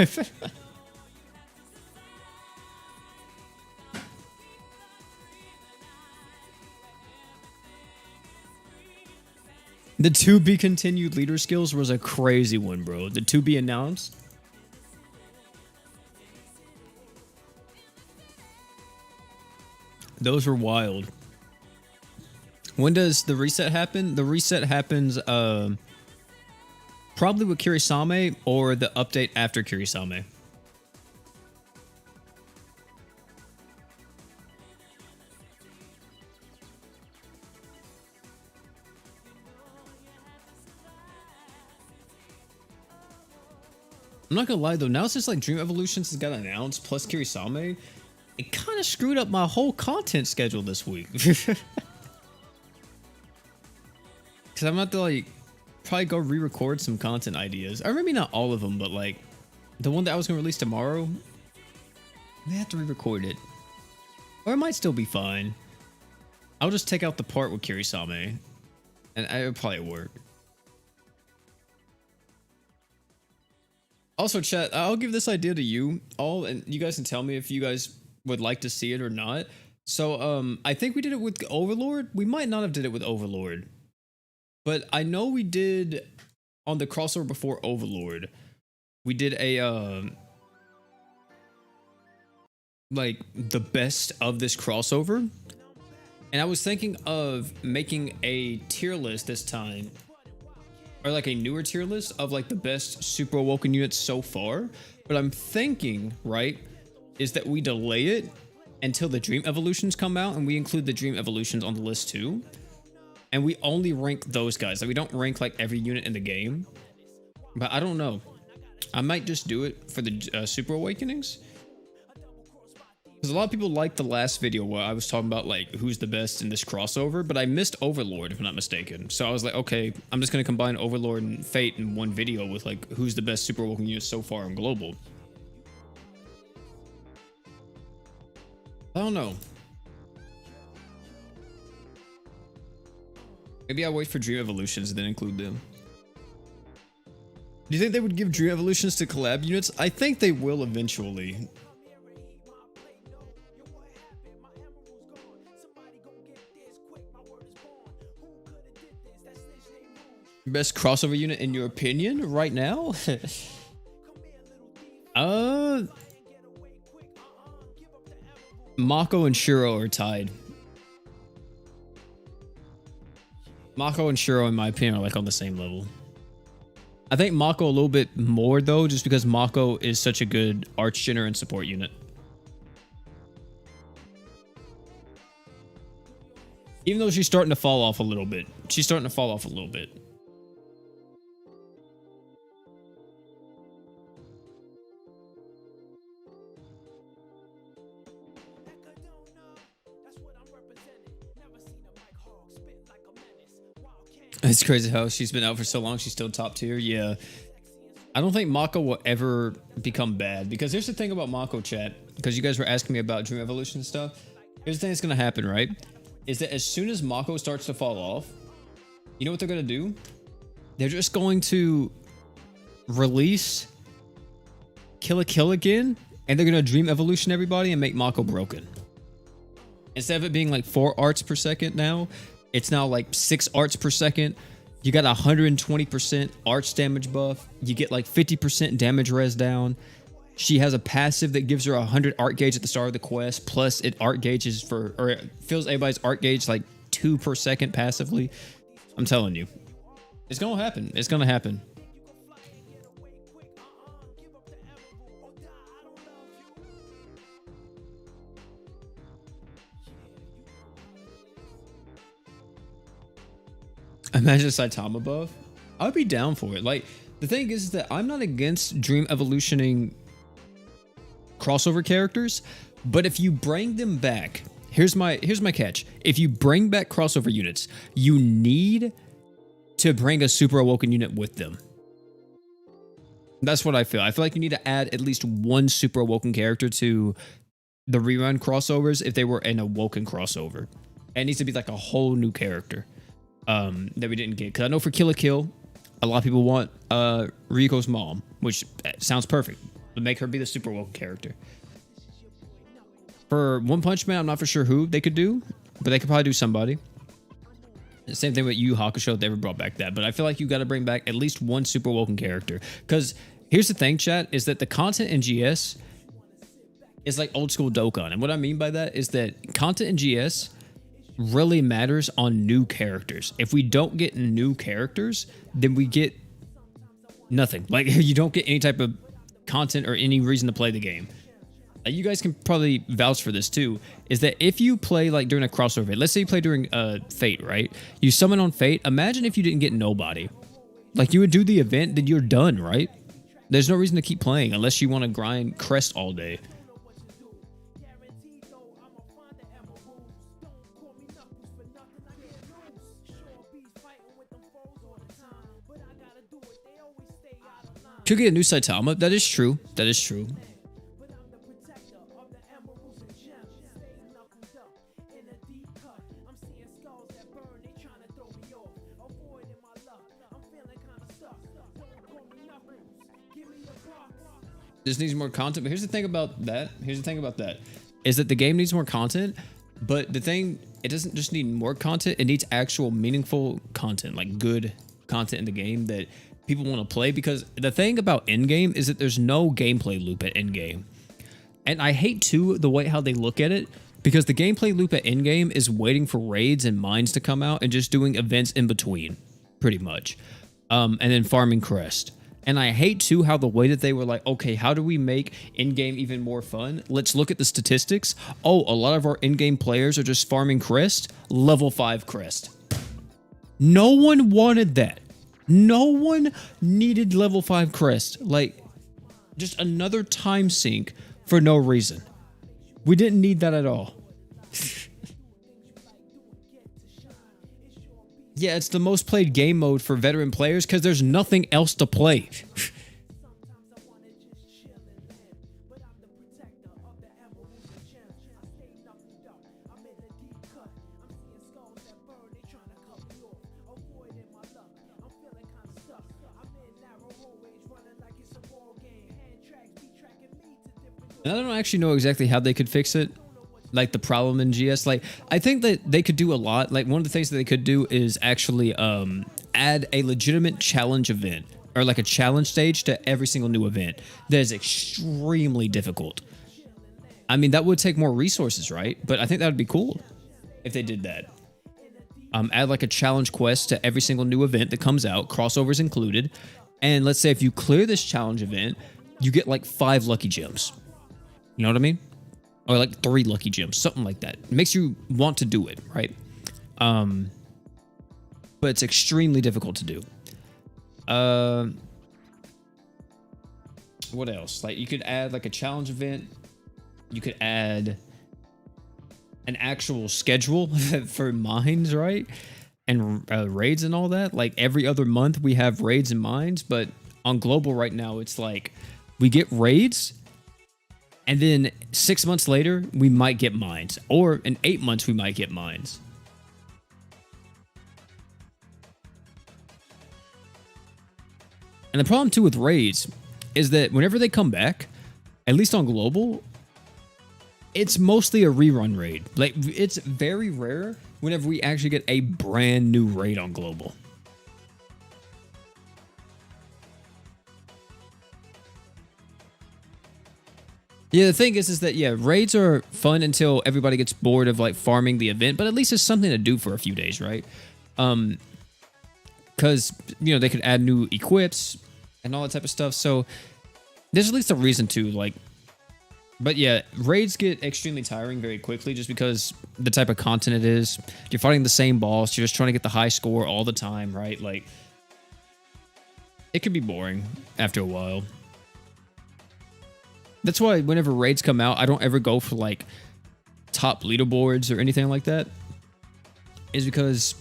The to be continued leader skills was a crazy one, bro. The to be announced. Those were wild. When does the reset happen? The reset happens Probably with Kirisame or the update after Kirisame. I'm not gonna lie though, now since like Dream Evolutions has got announced plus Kirisame, it kind of screwed up my whole content schedule this week. Because I'm about to like probably go re-record some content ideas. Or maybe not all of them, but like the one that I was gonna release tomorrow, I have to re-record it. Or it might still be fine. I'll just take out the part with Kirisame and it'll probably work. Also, chat, I'll give this idea to you all, and you guys can tell me if you guys would like to see it or not. So, I think we did it with Overlord. We might not have did it with Overlord. But I know we did, on the crossover before Overlord, we did a, like, the best of this crossover. And I was thinking of making a tier list this time, or like a newer tier list of like the best Super Awoken units so far. But I'm thinking, right, is that we delay it until the Dream Evolutions come out and we include the Dream Evolutions on the list too. And we only rank those guys. Like we don't rank like every unit in the game. But I don't know. I might just do it for the Super Awakenings. Because a lot of people liked the last video where I was talking about like who's the best in this crossover, but I missed Overlord if I'm not mistaken. So I was like, okay, I'm just going to combine Overlord and Fate in one video with like who's the best Super Awoken unit so far in global. I don't know. Maybe I'll wait for Dream Evolutions and then include them. Do you think they would give Dream Evolutions to collab units? I think they will eventually. Best crossover unit in your opinion right now? Mako and Shirou are tied. Mako and Shirou, in my opinion, are like on the same level. I think Mako a little bit more though, just because Mako is such a good Archgener and support unit. Even though she's starting to fall off a little bit. She's starting to fall off a little bit. It's crazy how she's been out for so long. She's still top tier. Yeah. I don't think Mako will ever become bad. Because here's the thing about Mako, chat. Because you guys were asking me about Dream Evolution stuff. Here's the thing that's going to happen, right? Is that as soon as Mako starts to fall off, you know what they're going to do? They're just going to release Kill a Kill again. And they're going to Dream Evolution everybody and make Mako broken. Instead of it being like 4 arts per second now, it's now like 6 arts per second. You got 120% arts damage buff. You get like 50% damage res down. She has a passive that gives her 100 art gauge at the start of the quest. Plus it art gauges for, or it fills everybody's art gauge like 2 per second passively. I'm telling you, it's going to happen. It's going to happen. Imagine Saitama buff. I'd be down for it. Like, the thing is that I'm not against Dream Evolutioning crossover characters, but if you bring them back, here's my catch. If you bring back crossover units, you need to bring a Super Awoken unit with them. That's what I feel. I feel like you need to add at least one Super Awoken character to the rerun crossovers if they were an Awoken crossover. It needs to be like a whole new character. That we didn't get, because I know for Kill a Kill, a lot of people want Riko's mom, which sounds perfect. To make her be the Super Awoken character. For One Punch Man, I'm not for sure who they could do, but they could probably do somebody. The same thing with Yu Yu Hakusho, if they ever brought back that. But I feel like you got to bring back at least one Super Awoken character, because here's the thing, chat, is that the content in GS is like old school Dokkan, and what I mean by that is that content in GS really matters on new characters. If we don't get new characters, then we get Nothing. Like you don't get any type of content or any reason to play the game. You guys can probably vouch for this too, is that if you play like during a crossover event, let's say you play during Fate, right? You summon on Fate. Imagine if you didn't get nobody. Like you would do the event, then you're done, right? There's no reason to keep playing unless you want to grind crest all day. Could get a new Saitama. That is true. That is true. This needs more content, but here's the thing about that. Is that the game needs more content, but the thing, it doesn't just need more content. It needs actual meaningful content, like good content in the game that people want to play. Because the thing about Endgame is that there's no gameplay loop at Endgame. And I hate too the way how they look at it, because the gameplay loop at Endgame is waiting for raids and mines to come out and just doing events in between, pretty much. And then farming crest. And I hate too how the way that they were like, okay, how do we make in-game even more fun? Let's look at the statistics. Oh, a lot of our in-game players are just farming crest, level 5 crest. No one wanted that. No one needed level 5 crest. Like, just another time sink for no reason. We didn't need that at all. Yeah, it's the most played game mode for veteran players because there's nothing else to play. And I don't actually know exactly how they could fix it. Like the problem in GS, like I think that they could do a lot. Like one of the things that they could do is actually add a legitimate challenge event or like a challenge stage to every single new event. That is extremely difficult. I mean, that would take more resources, right? But I think that would be cool if they did that. Add like a challenge quest to every single new event that comes out, crossovers included. And let's say if you clear this challenge event, you get like 5 lucky gems. You know what I mean? Or like 3 lucky gems, something like that. It makes you want to do it, right? But it's extremely difficult to do. What else? Like you could add like a challenge event. You could add an actual schedule for mines, right? And raids and all that. Like every other month we have raids and mines, but on global right now it's like we get raids. And then 6 months later, we might get mines. Or in 8 months, we might get mines. And the problem too with raids is that whenever they come back, at least on global, it's mostly a rerun raid. Like it's very rare whenever we actually get a brand new raid on global. Yeah, the thing is that, yeah, raids are fun until everybody gets bored of, like, farming the event, but at least it's something to do for a few days, right? Because, you know, they could add new equips and all that type of stuff, so there's at least a reason to, like... But, yeah, raids get extremely tiring very quickly just because the type of content it is. You're fighting the same boss, you're just trying to get the high score all the time, right? Like, it could be boring after a while. That's why whenever raids come out, I don't ever go for like top leaderboards or anything like that. Is because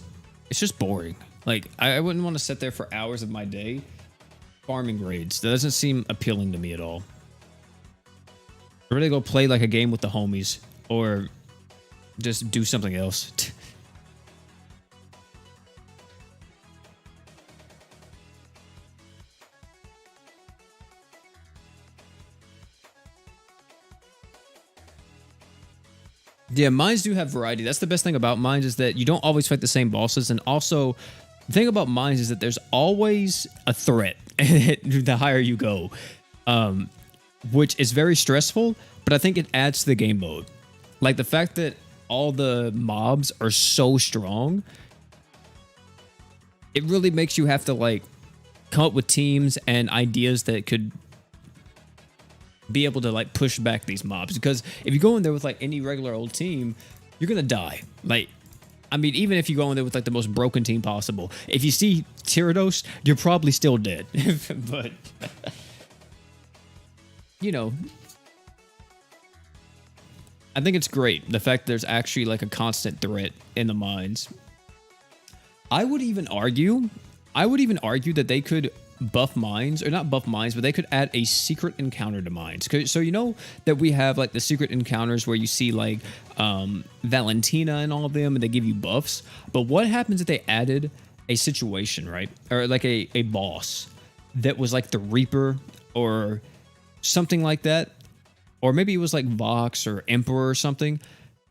it's just boring. Like I wouldn't want to sit there for hours of my day farming raids. That doesn't seem appealing to me at all. I'd rather go play like a game with the homies or just do something else. Yeah, mines do have variety. That's the best thing about mines is that you don't always fight the same bosses. And also, the thing about mines is that there's always a threat the higher you go, which is very stressful, but I think it adds to the game mode. Like the fact that all the mobs are so strong, it really makes you have to like come up with teams and ideas that could be able to like push back these mobs. Because if you go in there with like any regular old team, you're gonna die. Like, I mean, even if you go in there with like the most broken team possible, if you see Gyarados, you're probably still dead. But you know, I think it's great the fact that there's actually like a constant threat in the mines. I would even argue that they could buff mines, or not buff mines, but they could add a secret encounter to mines. So you know that we have like the secret encounters where you see like Valentina and all of them, and they give you buffs. But what happens if they added a situation, right, or like a boss that was like the Reaper or something like that, or maybe it was like Vox or Emperor or something,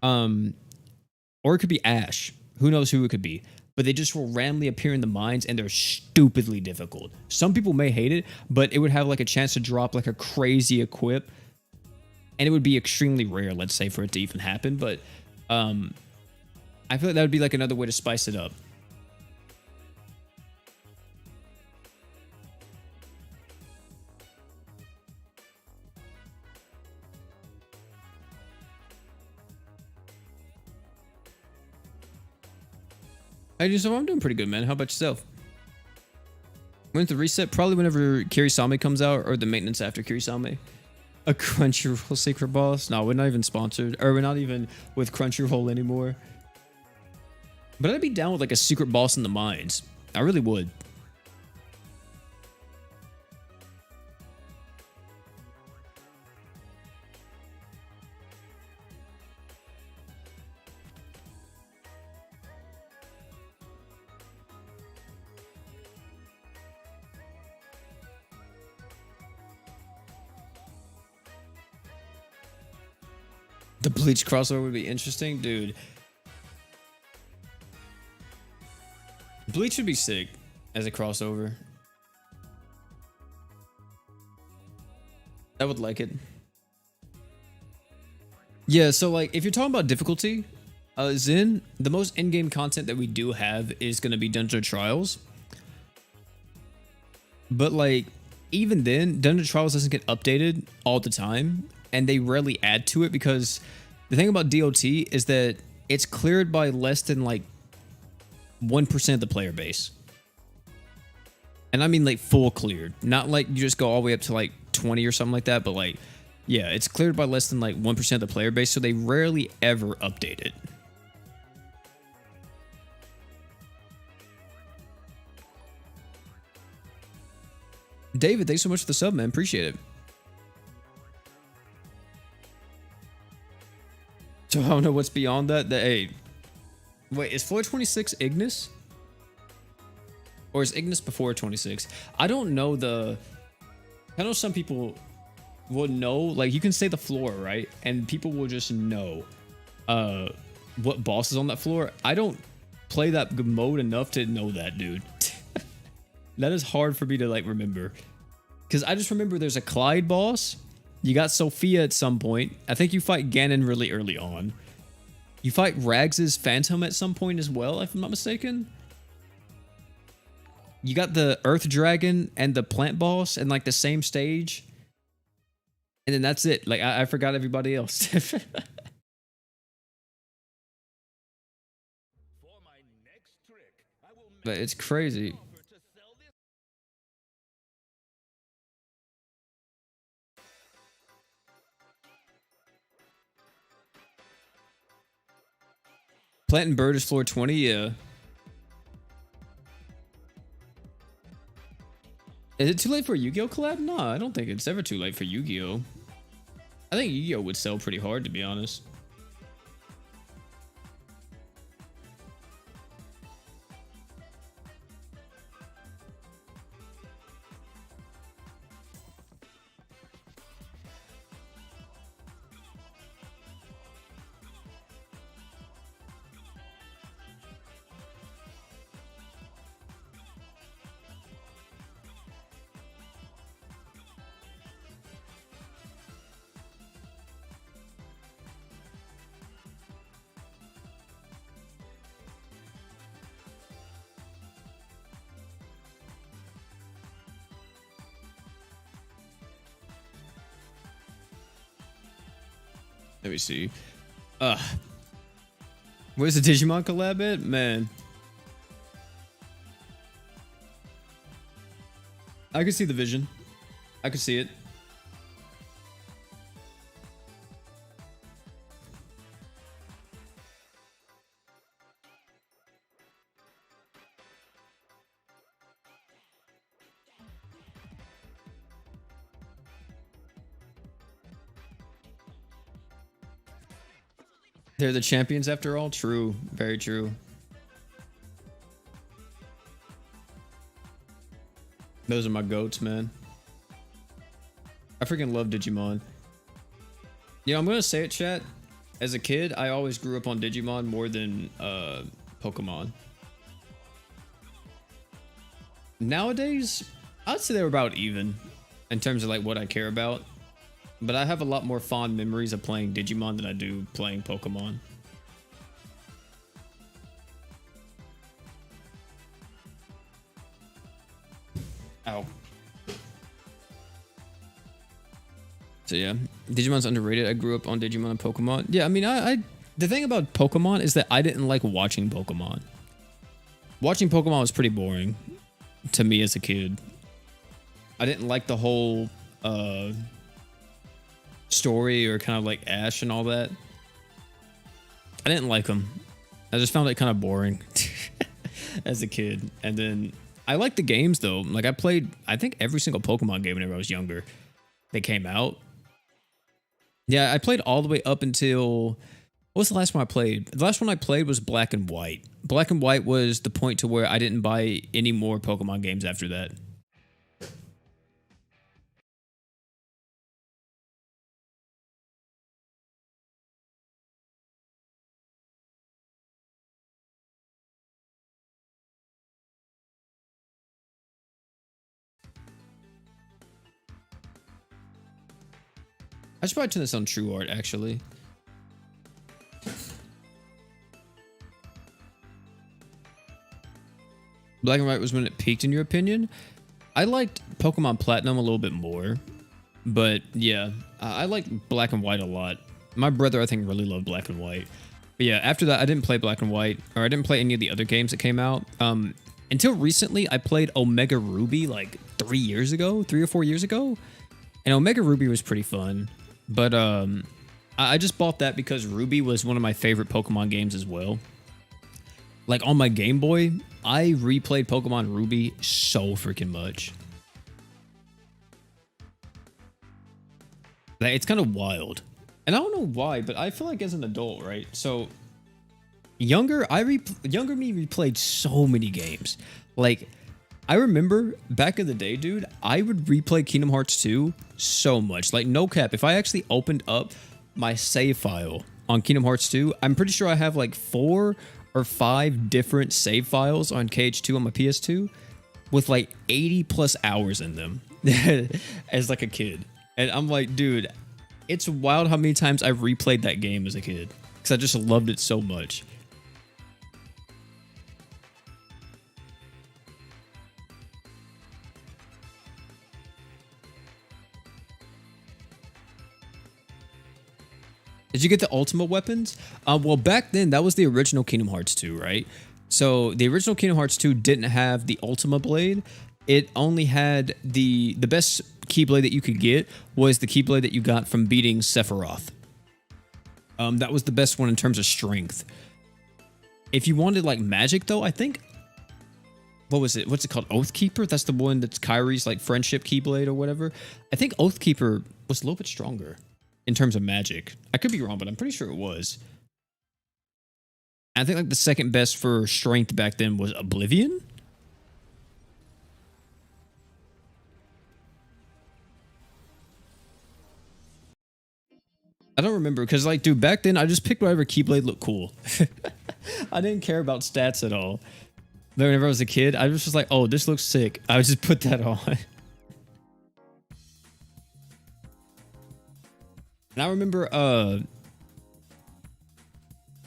or it could be Ash. Who knows who it could be? But they just will randomly appear in the mines, and they're stupidly difficult. Some people may hate it, but it would have like a chance to drop like a crazy equip, and it would be extremely rare, let's say, for it to even happen. But I feel like that would be like another way to spice it up. I'm doing pretty good, man. How about yourself? When's the reset? Probably whenever Kirisame comes out, or the maintenance after Kirisame. A Crunchyroll secret boss? No, we're not even sponsored, or we're not even with Crunchyroll anymore. But I'd be down with like a secret boss in the mines. I really would. The Bleach crossover would be interesting, dude. Bleach would be sick as a crossover. I would like it. Yeah, so like if you're talking about difficulty, Zen, the most in-game content that we do have is going to be Dungeon Trials. But like even then, Dungeon Trials doesn't get updated all the time, and they rarely add to it, because the thing about DOT is that it's cleared by less than like 1% of the player base. And I mean like full cleared, not like you just go all the way up to like 20 or something like that, but like, yeah, it's cleared by less than like 1% of the player base, so they rarely ever update it. David, thanks so much for the sub, man. Appreciate it. So I don't know what's beyond that. Hey, wait, is 426 Ignis? Or is Ignis before 26? I don't know I know some people will know, like you can say the floor, right? And people will just know what boss is on that floor. I don't play that mode enough to know that, dude. That is hard for me to like remember. Because I just remember there's a Clyde boss. You got Sophia at some point. I think you fight Ganon really early on. You fight Rags' Phantom at some point as well, if I'm not mistaken. You got the Earth Dragon and the Plant Boss in like the same stage. And then that's it. Like I forgot everybody else. But it's crazy. Plant and Bird is floor 20, yeah. Is it too late for a Yu-Gi-Oh collab? No, I don't think it's ever too late for Yu-Gi-Oh. I think Yu-Gi-Oh would sell pretty hard, to be honest. Let me see. Where's the Digimon collab at? Man. I can see the vision. I can see it. They're the champions after all? True. Very true. Those are my goats, man. I freaking love Digimon. You know, I'm gonna say it, chat. As a kid, I always grew up on Digimon more than Pokemon. Nowadays, I'd say they're about even in terms of like what I care about. But I have a lot more fond memories of playing Digimon than I do playing Pokemon. Ow. So yeah, Digimon's underrated. I grew up on Digimon and Pokemon. Yeah, I mean, the thing about Pokemon is that I didn't like watching Pokemon. Watching Pokemon was pretty boring to me as a kid. I didn't like the whole story or kind of like Ash and all that. I didn't like them. I just found it kind of boring as a kid. And then I liked the games though. Like I played, I think every single Pokemon game whenever I was younger. They came out. Yeah, I played all the way up until, what was the last one I played? The last one I played was Black and White. Black and White was the point to where I didn't buy any more Pokemon games after that. I should probably turn this on True Art, actually. Black and White was when it peaked, in your opinion? I liked Pokemon Platinum a little bit more. But, yeah, I liked Black and White a lot. My brother, I think, really loved Black and White. But yeah, after that, I didn't play Black and White, or I didn't play any of the other games that came out. Until recently, I played Omega Ruby, like 3 or 4 years ago. And Omega Ruby was pretty fun. But I just bought that because Ruby was one of my favorite Pokemon games as well. Like on my Game Boy, I replayed Pokemon Ruby so freaking much. Like, it's kind of wild. And I don't know why, but I feel like as an adult, right? So younger me replayed so many games. Like, I remember back in the day, dude, I would replay Kingdom Hearts 2 so much. Like, no cap. If I actually opened up my save file on Kingdom Hearts 2, I'm pretty sure I have like 4 or 5 different save files on KH2 on my PS2 with like 80 plus hours in them as like a kid. And I'm like, dude, it's wild how many times I've replayed that game as a kid because I just loved it so much. Did you get the ultimate weapons? Well, back then, that was the original Kingdom Hearts 2, right? So the original Kingdom Hearts 2 didn't have the Ultima Blade. It only had the best Keyblade that you could get was the Keyblade that you got from beating Sephiroth. That was the best one in terms of strength. If you wanted like magic though, I think, what was it? What's it called? Oathkeeper? That's the one that's Kyrie's like friendship Keyblade or whatever. I think Oathkeeper was a little bit stronger in terms of magic. I could be wrong, but I'm pretty sure it was. I think like the second best for strength back then was Oblivion. I don't remember because like, dude, back then I just picked whatever Keyblade looked cool. I didn't care about stats at all. But whenever I was a kid, I was just like, oh, this looks sick. I would just put that on. And I remember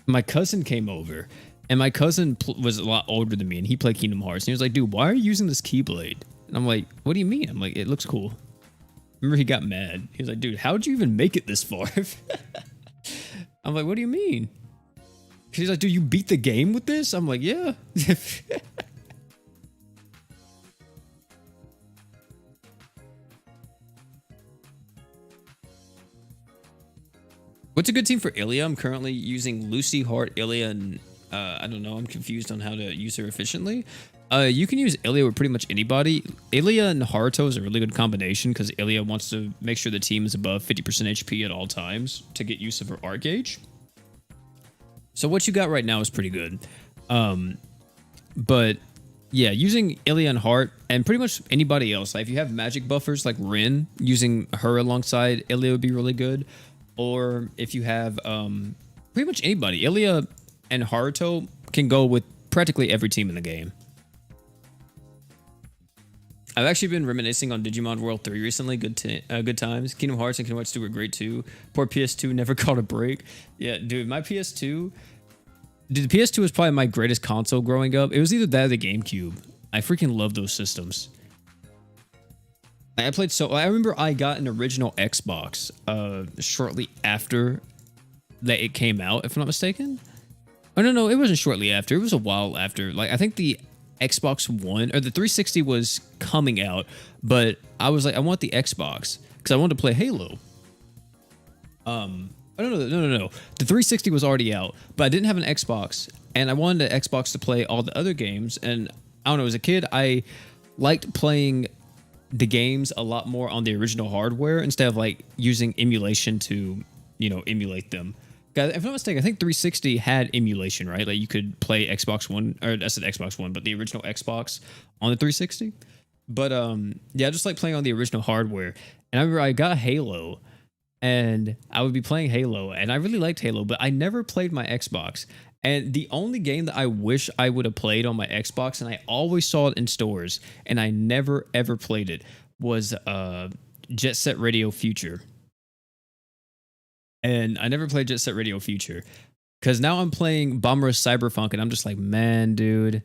my cousin came over, and my cousin was a lot older than me, and he played Kingdom Hearts. And he was like, dude, why are you using this Keyblade? And I'm like, what do you mean? I'm like, it looks cool. Remember, he got mad. He was like, dude, how'd you even make it this far? I'm like, what do you mean? She's like, dude, you beat the game with this? I'm like, yeah. What's a good team for Ilya? I'm currently using Lucy, Hart, Ilya, and I don't know. I'm confused on how to use her efficiently. You can use Ilya with pretty much anybody. Ilya and Haruto is a really good combination because Ilya wants to make sure the team is above 50% HP at all times to get use of her art gauge. So what you got right now is pretty good. But yeah, using Ilya and Hart and pretty much anybody else. Like if you have magic buffers like Rin, using her alongside Ilya would be really good. Or if you have pretty much anybody, Ilya and Haruto can go with practically every team in the game. I've actually been reminiscing on Digimon World 3 recently. Good times. Kingdom Hearts and Kingdom Hearts 2 were great too. Poor PS2 never caught a break. Yeah, dude, my PS2... Dude, the PS2 was probably my greatest console growing up. It was either that or the GameCube. I freaking love those systems. I played so... I remember I got an original Xbox shortly after that it came out, if I'm not mistaken. Oh, no, it wasn't shortly after. It was a while after. Like, I think the Xbox One or the 360 was coming out, but I was like, I want the Xbox because I wanted to play Halo. No. The 360 was already out, but I didn't have an Xbox, and I wanted an Xbox to play all the other games. And I don't know, as a kid, I liked playing the games a lot more on the original hardware instead of like using emulation to, you know, emulate them. If I'm not mistaken, I think 360 had emulation, right? Like you could play Xbox One, or I said Xbox One, but the original Xbox on the 360. But yeah, I just like playing on the original hardware. And I remember I got Halo, and I would be playing Halo, and I really liked Halo, but I never played my Xbox. And the only game that I wish I would have played on my Xbox, and I always saw it in stores, and I never ever played it, was Jet Set Radio Future. And I never played Jet Set Radio Future because now I'm playing Bomber's Cyberpunk, and I'm just like, man, dude,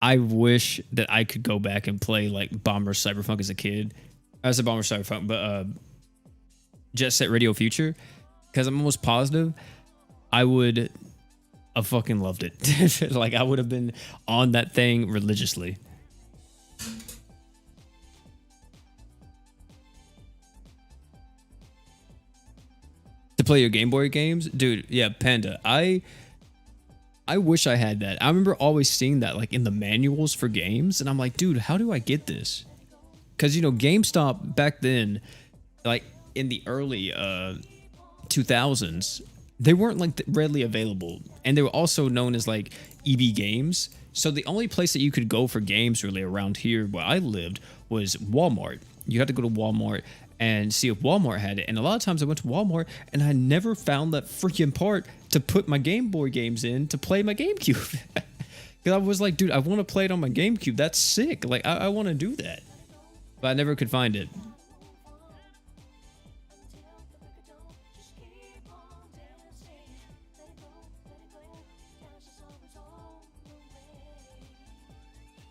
I wish that I could go back and play like Bomber's Cyberpunk as a kid. I said Bomber's Cyberpunk, but Jet Set Radio Future, because I'm almost positive I would have fucking loved it. Like I would have been on that thing religiously. To play your Game Boy games, dude. Yeah, Panda. I wish I had that. I remember always seeing that like in the manuals for games, and I'm like, dude, how do I get this? Because you know, GameStop back then, like in the early 2000s, they weren't like readily available, and they were also known as like EB Games. So the only place that you could go for games really around here where I lived was Walmart. You had to go to Walmart and see if Walmart had it. And a lot of times I went to Walmart and I never found that freaking part to put my Game Boy games in to play my GameCube. Because I was like, dude, I want to play it on my GameCube. That's sick. Like, I want to do that. But I never could find it.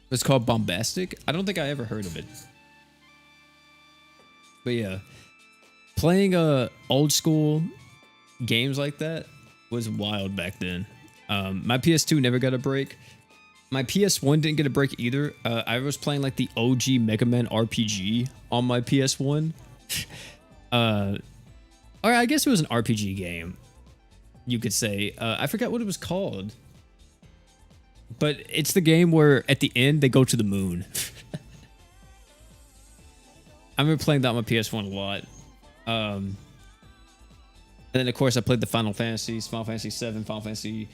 It's called Bombastic. I don't think I ever heard of it. But yeah, playing old school games like that was wild back then. My PS2 never got a break. My PS1 didn't get a break either. I was playing like the OG Mega Man RPG on my PS1. Or I guess it was an RPG game, you could say. I forgot what it was called. But it's the game where at the end they go to the moon. I remember playing that on my PS1 a lot. And then of course I played the Final Fantasies, Final Fantasy 7, Final Fantasy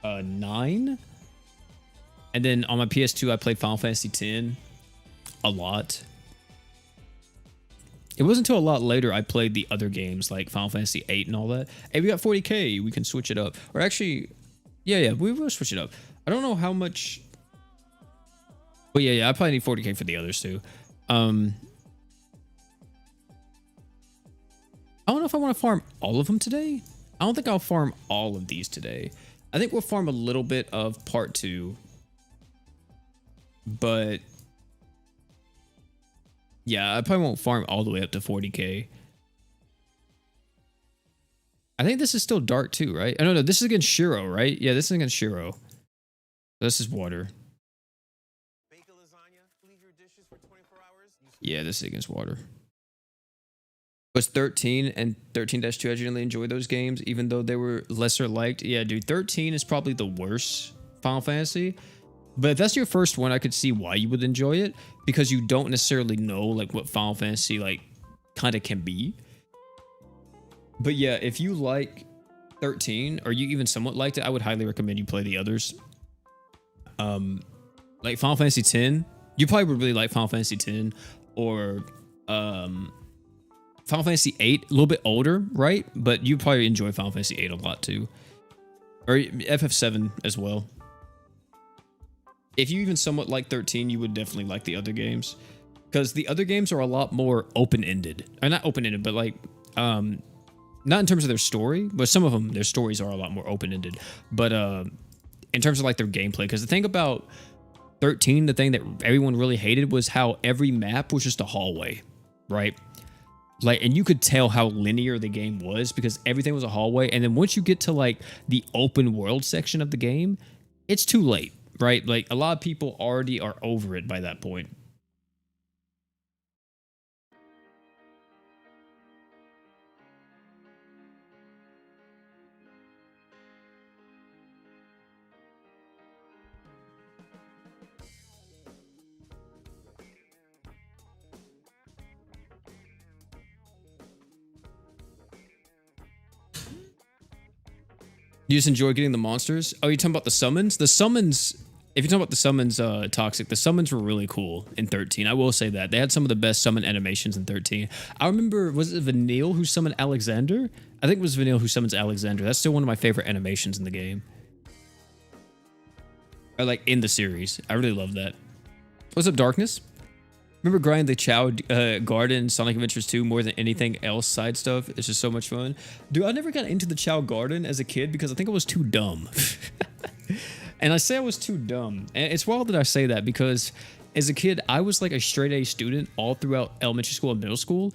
9. And then on my PS2 I played Final Fantasy 10 a lot. It wasn't until a lot later I played the other games like Final Fantasy 8 and all that. Hey, we got 40k, we can switch it up. Or actually, yeah, we will switch it up. I don't know how much. But yeah, I probably need 40k for the others too. I don't know if I want to farm all of them today. I don't think I'll farm all of these today. I think we'll farm a little bit of part 2. But yeah, I probably won't farm all the way up to 40k. I think this is still dark too, right? I don't know. This is against Shirou, right? Yeah, this is against Shirou. This is water. Yeah, this is against water. Was 13 and 13-2. I generally enjoy those games, even though they were lesser liked. Yeah, dude, 13 is probably the worst Final Fantasy. But if that's your first one, I could see why you would enjoy it, because you don't necessarily know like what Final Fantasy like kind of can be. But yeah, if you like 13 or you even somewhat liked it, I would highly recommend you play the others. Like Final Fantasy 10, you probably would really like Final Fantasy 10 or Final Fantasy 8, a little bit older, right? But you probably enjoy Final Fantasy 8 a lot too. Or FF7 as well. If you even somewhat like 13, you would definitely like the other games. Because the other games are a lot more open-ended. Or not open-ended, but like, not in terms of their story, but some of them, their stories are a lot more open-ended. But in terms of like their gameplay, because the thing about 13, the thing that everyone really hated was how every map was just a hallway, right? Like, and you could tell how linear the game was because everything was a hallway. And then once you get to like the open world section of the game, it's too late, right? Like a lot of people already are over it by that point. You just enjoy getting the monsters? Oh, you're talking about the summons? The summons, if you're talking about the summons, Toxic, the summons were really cool in 13. I will say that. They had some of the best summon animations in 13. I remember, was it Vanille who summoned Alexander? I think it was Vanille who summons Alexander. That's still one of my favorite animations in the game. Or like in the series. I really love that. What's up, Darkness? Remember grinding the Chow Garden Sonic Adventures 2 more than anything else side stuff? It's just so much fun. Dude, I never got into the Chow Garden as a kid because I think I was too dumb. And I say I was too dumb. And it's wild that I say that because as a kid, I was like a straight A student all throughout elementary school and middle school.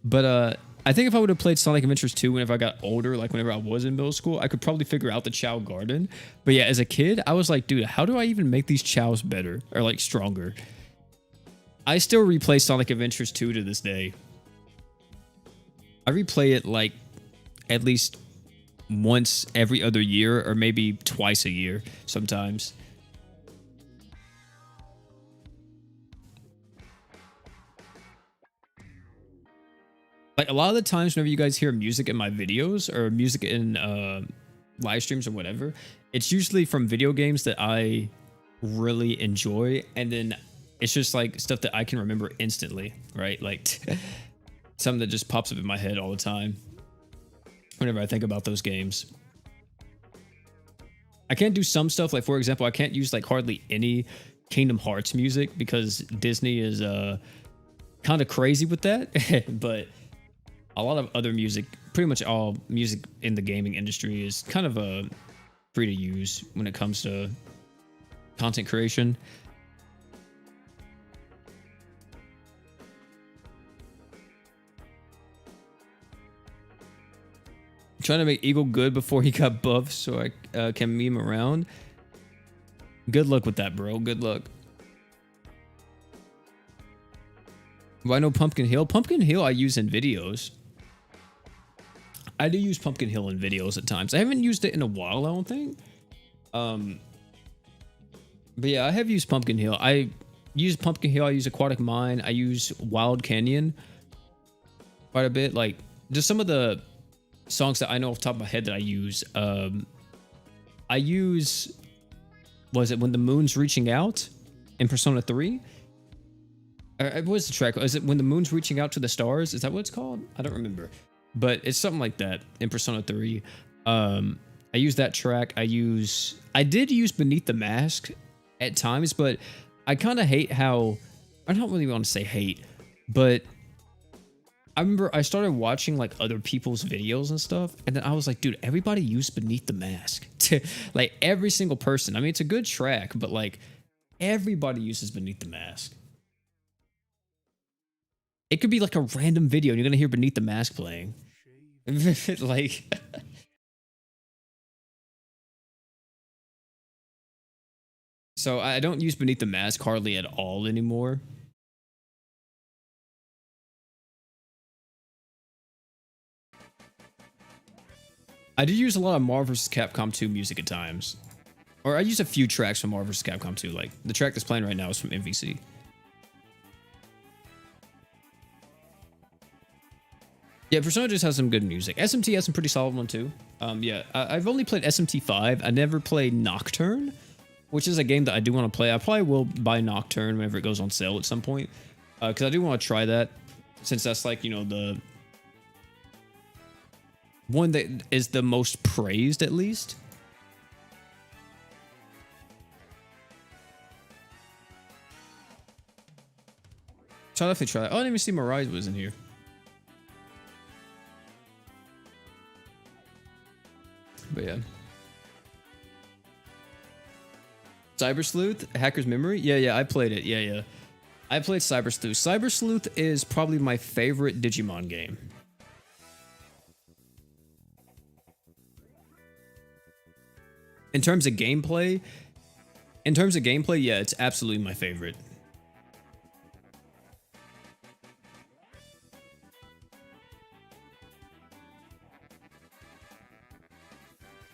But I think if I would have played Sonic Adventures 2 whenever I got older, like whenever I was in middle school, I could probably figure out the Chow Garden. But yeah, as a kid, I was like, dude, how do I even make these Chows better or like stronger? I still replay Sonic Adventures 2 to this day. I replay it like at least once every other year or maybe twice a year sometimes. Like a lot of the times whenever you guys hear music in my videos or music in live streams or whatever, it's usually from video games that I really enjoy, and then it's just like stuff that I can remember instantly, right? Like something that just pops up in my head all the time whenever I think about those games. I can't do some stuff, like for example, I can't use like hardly any Kingdom Hearts music because Disney is kind of crazy with that. But a lot of other music, pretty much all music in the gaming industry is kind of free to use when it comes to content creation. Trying to make Eagle good before he got buffed so I can meme around. Good luck with that, bro. Good luck. Why no Pumpkin Hill? Pumpkin Hill I use in videos. I do use Pumpkin Hill in videos at times. I haven't used it in a while, I don't think. But yeah, I have used Pumpkin Hill. I use Pumpkin Hill. I use Aquatic Mine. I use Wild Canyon quite a bit. Like, just some of the songs that I know off the top of my head that I use. Was it When the Moon's Reaching Out in Persona 3? What's the track? Is it When the Moon's Reaching Out to the Stars? Is that what it's called? I don't remember. But it's something like that in Persona 3. I use that track. I did use Beneath the Mask at times, but I kind of hate how, I don't really want to say hate, but I remember I started watching like other people's videos and stuff, and then I was like, dude, everybody used Beneath the Mask. Like every single person. I mean, it's a good track, but like everybody uses Beneath the Mask. It could be like a random video and you're gonna hear Beneath the Mask playing. Like, so I don't use Beneath the Mask hardly at all anymore. I do use a lot of Marvel vs. Capcom 2 music at times. Or I use a few tracks from Marvel vs. Capcom 2. Like, the track that's playing right now is from MVC. Yeah, Persona just has some good music. SMT has some pretty solid one too. Yeah, I've only played SMT 5. I never played Nocturne, which is a game that I do want to play. I probably will buy Nocturne whenever it goes on sale at some point. Because I do want to try that, since that's like, you know, the one that is the most praised, at least. So I'll definitely try that. Oh, I didn't even see Mirage was in here. But yeah. Cyber Sleuth, Hacker's Memory. Yeah, I played it. Yeah. I played Cyber Sleuth. Cyber Sleuth is probably my favorite Digimon game. In terms of gameplay, yeah, it's absolutely my favorite.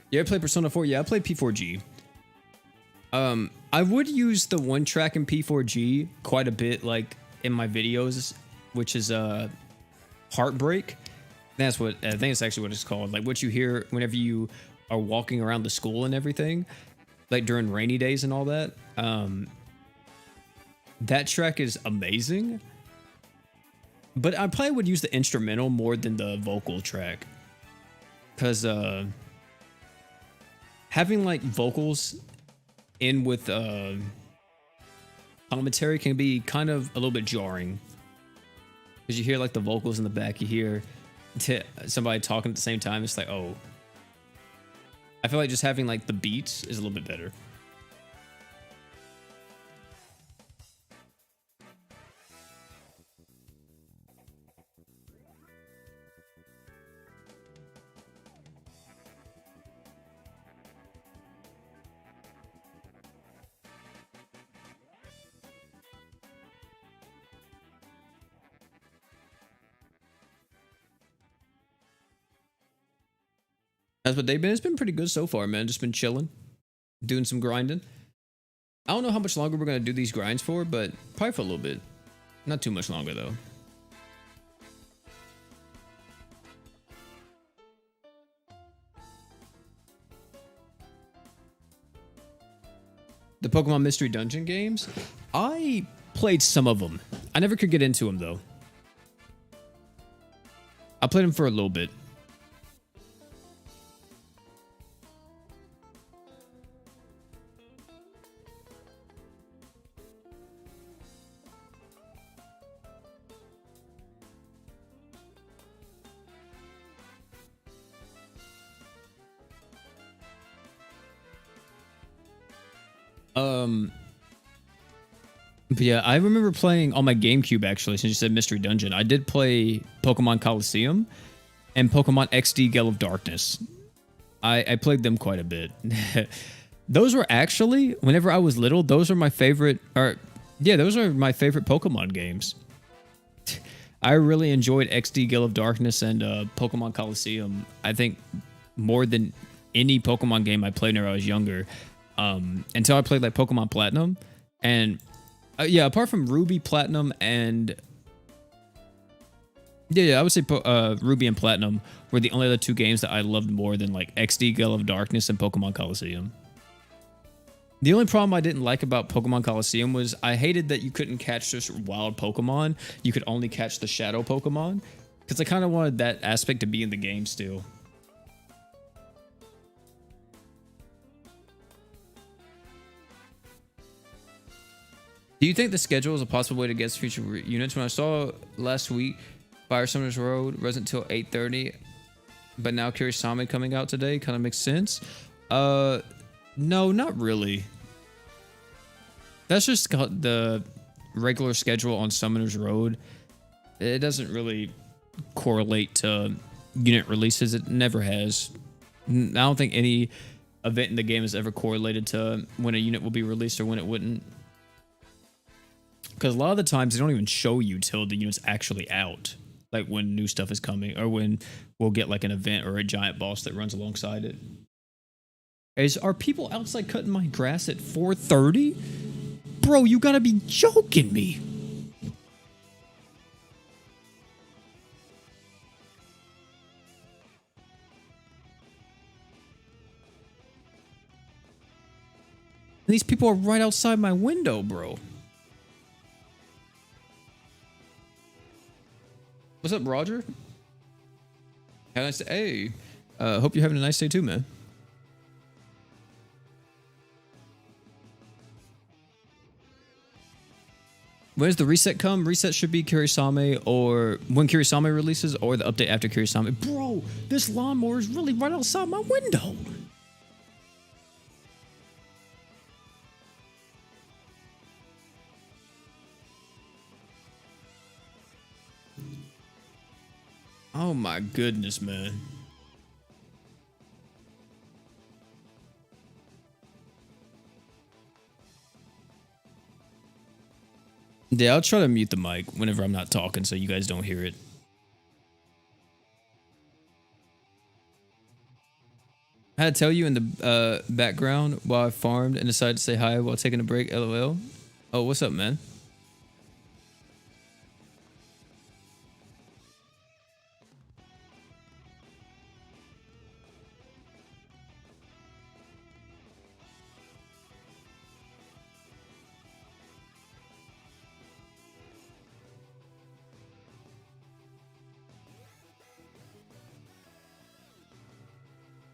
You ever played Persona 4? Yeah, I played P4G. I would use the one track in P4G quite a bit, like in my videos, which is Heartbreak. That's what I think it's actually what it's called. Like what you hear whenever you are walking around the school and everything, like during rainy days and all that. That track is amazing. But I probably would use the instrumental more than the vocal track, because having like vocals in with commentary can be kind of a little bit jarring, because you hear like the vocals in the back, you hear somebody talking at the same time. It's like, oh, I feel like just having like the beats is a little bit better. That's what they've been. It's been pretty good so far, man. Just been chilling, doing some grinding. I don't know how much longer we're gonna do these grinds for, but probably for a little bit. Not too much longer though. The Pokemon Mystery Dungeon games, I played some of them. I never could get into them though. I played them for a little bit. But yeah, I remember playing on my GameCube actually, since you said Mystery Dungeon. I did play Pokemon Coliseum and Pokemon XD Gale of Darkness. I played them quite a bit. Those were actually, whenever I was little, those are my favorite, those are my favorite Pokemon games. I really enjoyed XD Gale of Darkness and Pokemon Coliseum. I think more than any Pokemon game I played when I was younger. Until I played like Pokemon Platinum, and yeah, apart from Ruby, Platinum, and I would say Ruby and Platinum were the only other two games that I loved more than like XD Gale of Darkness and Pokemon Coliseum. The only problem I didn't like about Pokemon Coliseum was I hated that you couldn't catch just wild Pokemon. You could only catch the shadow Pokemon, because I kind of wanted that aspect to be in the game still. Do you think the schedule is a possible way to get future units? When I saw last week Fire Summoners Road wasn't until 8:30, but now Kirisame coming out today kind of makes sense. No, not really. That's just the regular schedule on Summoners Road. It doesn't really correlate to unit releases. It never has. I don't think any event in the game is ever correlated to when a unit will be released or when it wouldn't. Because a lot of the times they don't even show you till the unit's actually out. Like when new stuff is coming or when we'll get like an event or a giant boss that runs alongside it. Are people outside cutting my grass at 4:30? Bro, you gotta be joking me. These people are right outside my window, bro. What's up, Roger? Have a nice day. Hey, hope you're having a nice day too, man. When does the reset come? Reset should be Kirisame or when Kirisame releases or the update after Kirisame. Bro, this lawnmower is really right outside my window. Oh my goodness, man. Yeah, I'll try to mute the mic whenever I'm not talking so you guys don't hear it. I had to tell you in the background while I farmed and decided to say hi while taking a break, LOL. Oh, what's up, man?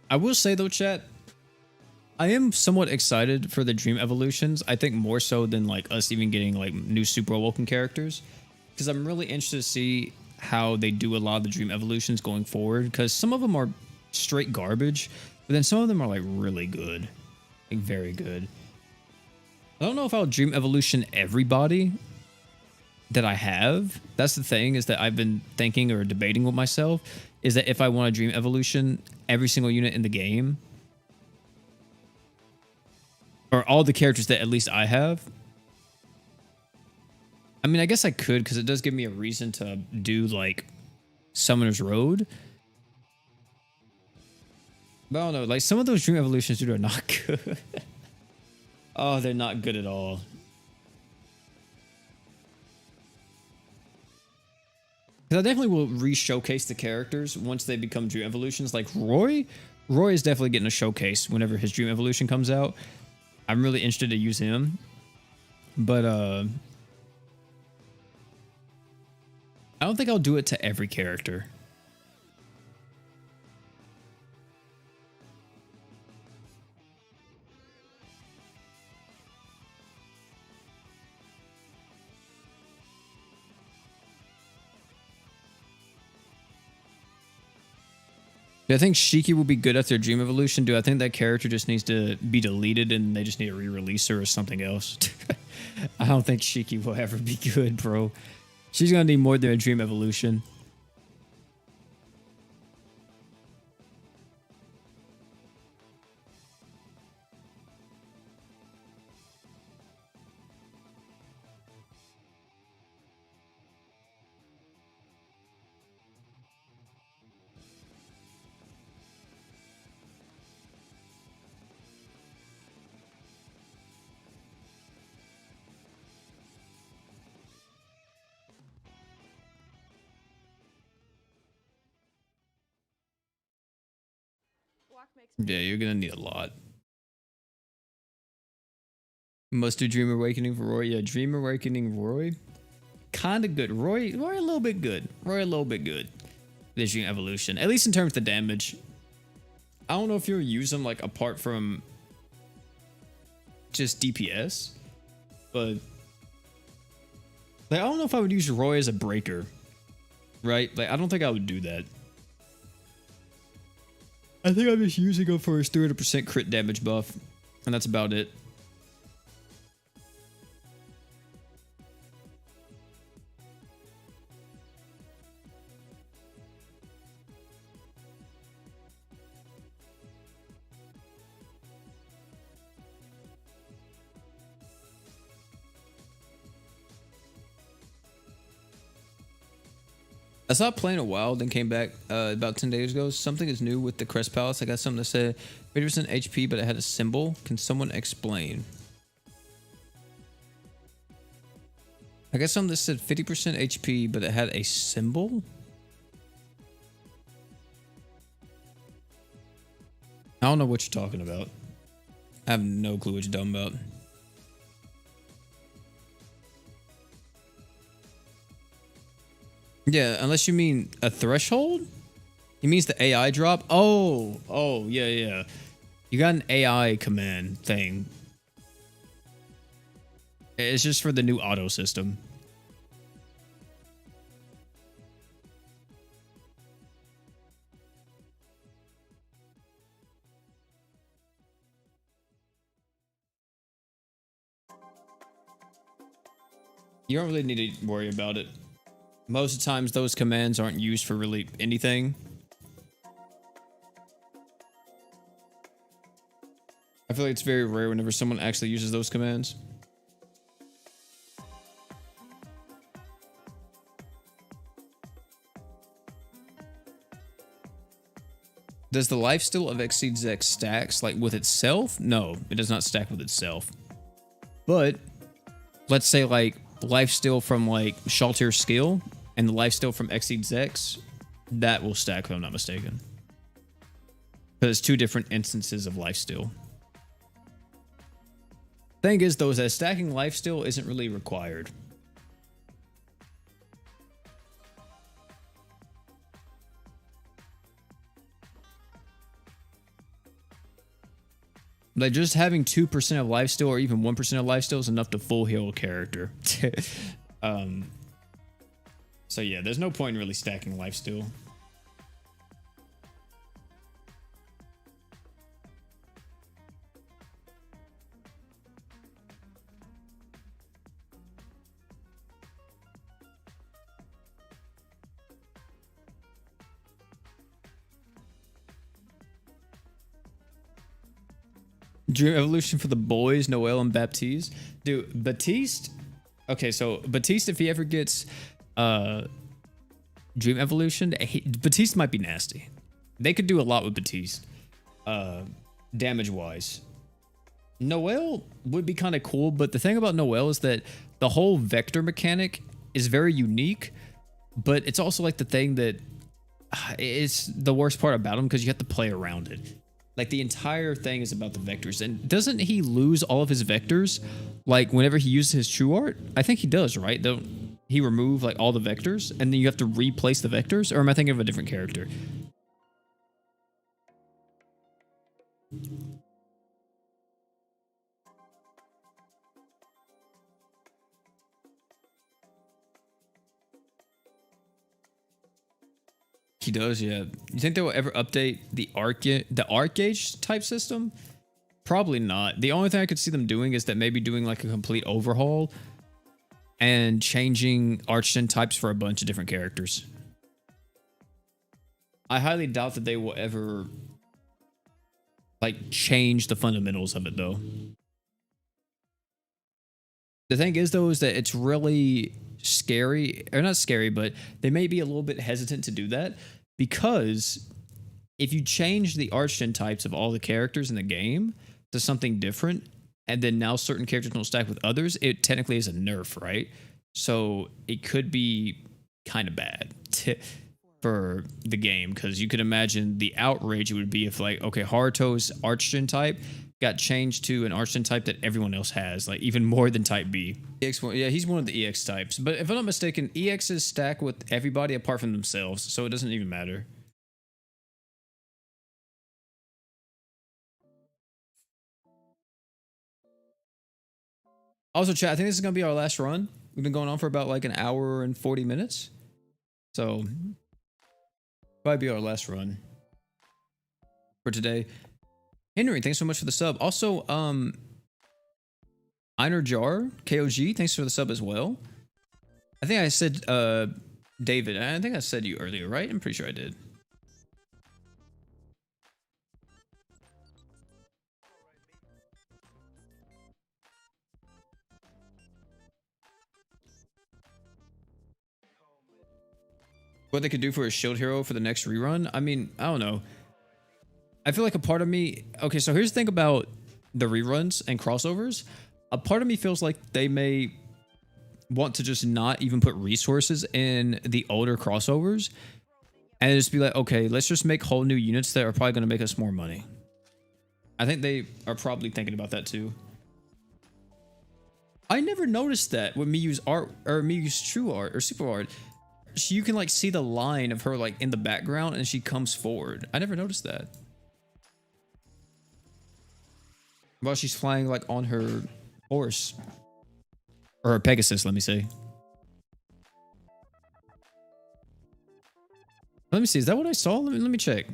I will say though, chat, I am somewhat excited for the Dream Evolutions. I think more so than like us even getting like new Super Awoken characters, because I'm really interested to see how they do a lot of the Dream Evolutions going forward. Because some of them are straight garbage, but then some of them are like really good, like very good. I don't know if I'll Dream Evolution everybody that I have. That's the thing, is that I've been thinking or debating with myself, is that if I want to Dream Evolution every single unit in the game, or all the characters that at least I have. I mean, I guess I could, because it does give me a reason to do like Summoner's Road. But I don't know, like some of those Dream Evolutions, dude, are not good. Oh, they're not good at all. I definitely will re-showcase the characters once they become Dream Evolutions. Like Roy is definitely getting a showcase whenever his Dream Evolution comes out. I'm really interested to use him. But I don't think I'll do it to every character. Do I think Shiki will be good at their Dream Evolution? Do I think that character just needs to be deleted and they just need to re-release her or something else? I don't think Shiki will ever be good, bro. She's going to need more than a Dream Evolution. Yeah, you're gonna need a lot. Must do Dream Awakening for Roy. Yeah, Dream Awakening Roy. Kinda good. Roy a little bit good. Roy a little bit good. This Dream Evolution. At least in terms of the damage. I don't know if you'll use them like apart from just DPS. But like, I don't know if I would use Roy as a breaker. Right? Like I don't think I would do that. I think I'm just using him for his 300% crit damage buff. And that's about it. I stopped playing a while, then came back about 10 days ago. Something is new with the Crest Palace. I got something that said 50% HP, but it had a symbol. Can someone explain? I got something that said 50% HP, but it had a symbol? I don't know what you're talking about. I have no clue what you're talking about. Yeah, unless you mean a threshold? He means the AI drop? Oh, yeah. You got an AI command thing. It's just for the new auto system. You don't really need to worry about it. Most of the times those commands aren't used for really anything. I feel like it's very rare whenever someone actually uses those commands. Does the lifesteal of Exceeds X stacks like with itself? No, it does not stack with itself. But let's say like lifesteal from like Shaltir skill and the lifesteal from Exceeds X, that will stack if I'm not mistaken. Because it's two different instances of lifesteal. Thing is though, is that stacking lifesteal isn't really required. Like just having 2% of lifesteal or even 1% of lifesteal is enough to full heal a character. So yeah, there's no point in really stacking lifesteal. Dream Evolution for the boys, Noel and Baptiste. Dude, Baptiste. Okay, so Baptiste, if he ever gets Dream Evolution, Baptiste might be nasty. They could do a lot with Baptiste, damage wise. Noel would be kind of cool, but the thing about Noel is that the whole vector mechanic is very unique, but it's also like the thing that is the worst part about him because you have to play around it. Like the entire thing is about the vectors. And doesn't he lose all of his vectors? Like whenever he uses his true art? I think he does, right? Don't he remove like all the vectors and then you have to replace the vectors? Or am I thinking of a different character? He does, yeah. You think they will ever update the arc gauge type system? Probably not. The only thing I could see them doing is that maybe doing like a complete overhaul and changing Archgen types for a bunch of different characters. I highly doubt that they will ever like change the fundamentals of it though. The thing is though is that it's really scary, or not scary, but they may be a little bit hesitant to do that because if you change the Archgen types of all the characters in the game to something different, and then now certain characters don't stack with others, it technically is a nerf, right? So it could be kind of bad for the game because you could imagine the outrage it would be if like, okay, Haruto's Archgen type got changed to an Archgen type that everyone else has, like even more than type B. Yeah, he's one of the EX types. But if I'm not mistaken, EXs stack with everybody apart from themselves, so it doesn't even matter. Also, chat, I think this is going to be our last run. We've been going on for about like an hour and 40 minutes. So, probably be our last run for today. Henry, thanks so much for the sub. Also, Einar Jar, KOG, thanks for the sub as well. I think I said, David, I think I said you earlier, right? I'm pretty sure I did. what they could do for a shield hero for the next rerun. I mean, I don't know. I feel like a part of me, okay, so here's the thing about the reruns and crossovers. A part of me feels like they may want to just not even put resources in the older crossovers and just be like, okay, let's just make whole new units that are probably going to make us more money. I think they are probably thinking about that too. I never noticed that when me use art or me use true art or super art. You can like see the line of her like in the background and she comes forward. I never noticed that. While she's flying like on her horse. Or her Pegasus, let me say. Let me see, is that what I saw? Let me check.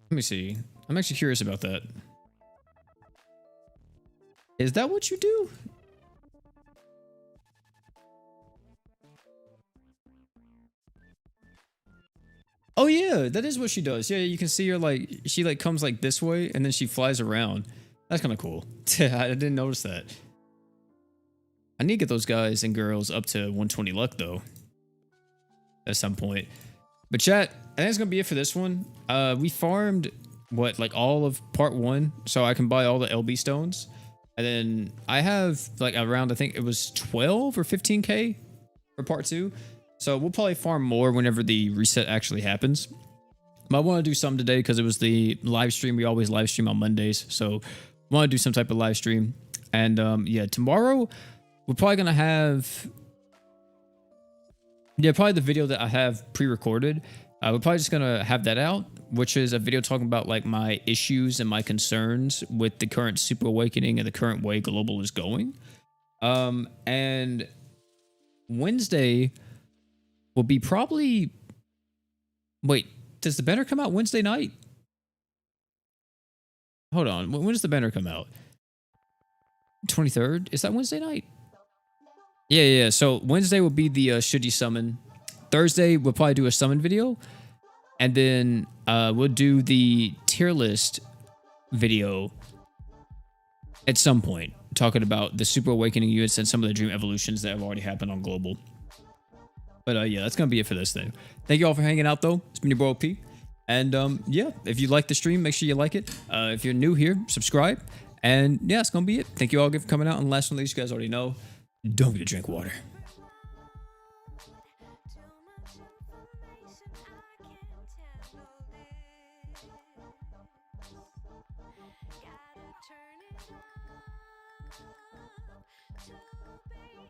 Let me see. I'm actually curious about that. Is that what you do? Oh yeah, that is what she does. Yeah, you can see her like, she like comes like this way and then she flies around. That's kind of cool. I didn't notice that. I need to get those guys and girls up to 120 luck though. At some point. But chat, I think that's gonna be it for this one. We farmed what, like all of part 1, so I can buy all the LB stones. And then I have like around, I think it was 12 or 15k for part 2. So we'll probably farm more whenever the reset actually happens. But I want to do some today because it was the live stream. We always live stream on Mondays. So I want to do some type of live stream. And yeah, tomorrow we're probably going to have... Yeah, probably the video that I have pre-recorded. We're probably just going to have that out, which is a video talking about like my issues and my concerns with the current Super Awakening and the current way Global is going. And Wednesday will be probably... Wait, does the banner come out Wednesday night? Hold on, when does the banner come out? 23rd? Is that Wednesday night? Yeah. So Wednesday will be the should you summon. Thursday we'll probably do a summon video, and then we'll do the tier list video at some point, talking about the Super Awakening units and some of the Dream Evolutions that have already happened on Global. But yeah, that's gonna be it for this thing. Thank you all for hanging out though. It's been your boy OP. And yeah, if you like the stream, make sure you like it. If you're new here, subscribe. And yeah, it's gonna be it. Thank you all again for coming out. And last but not least, you guys already know, don't forget to drink water.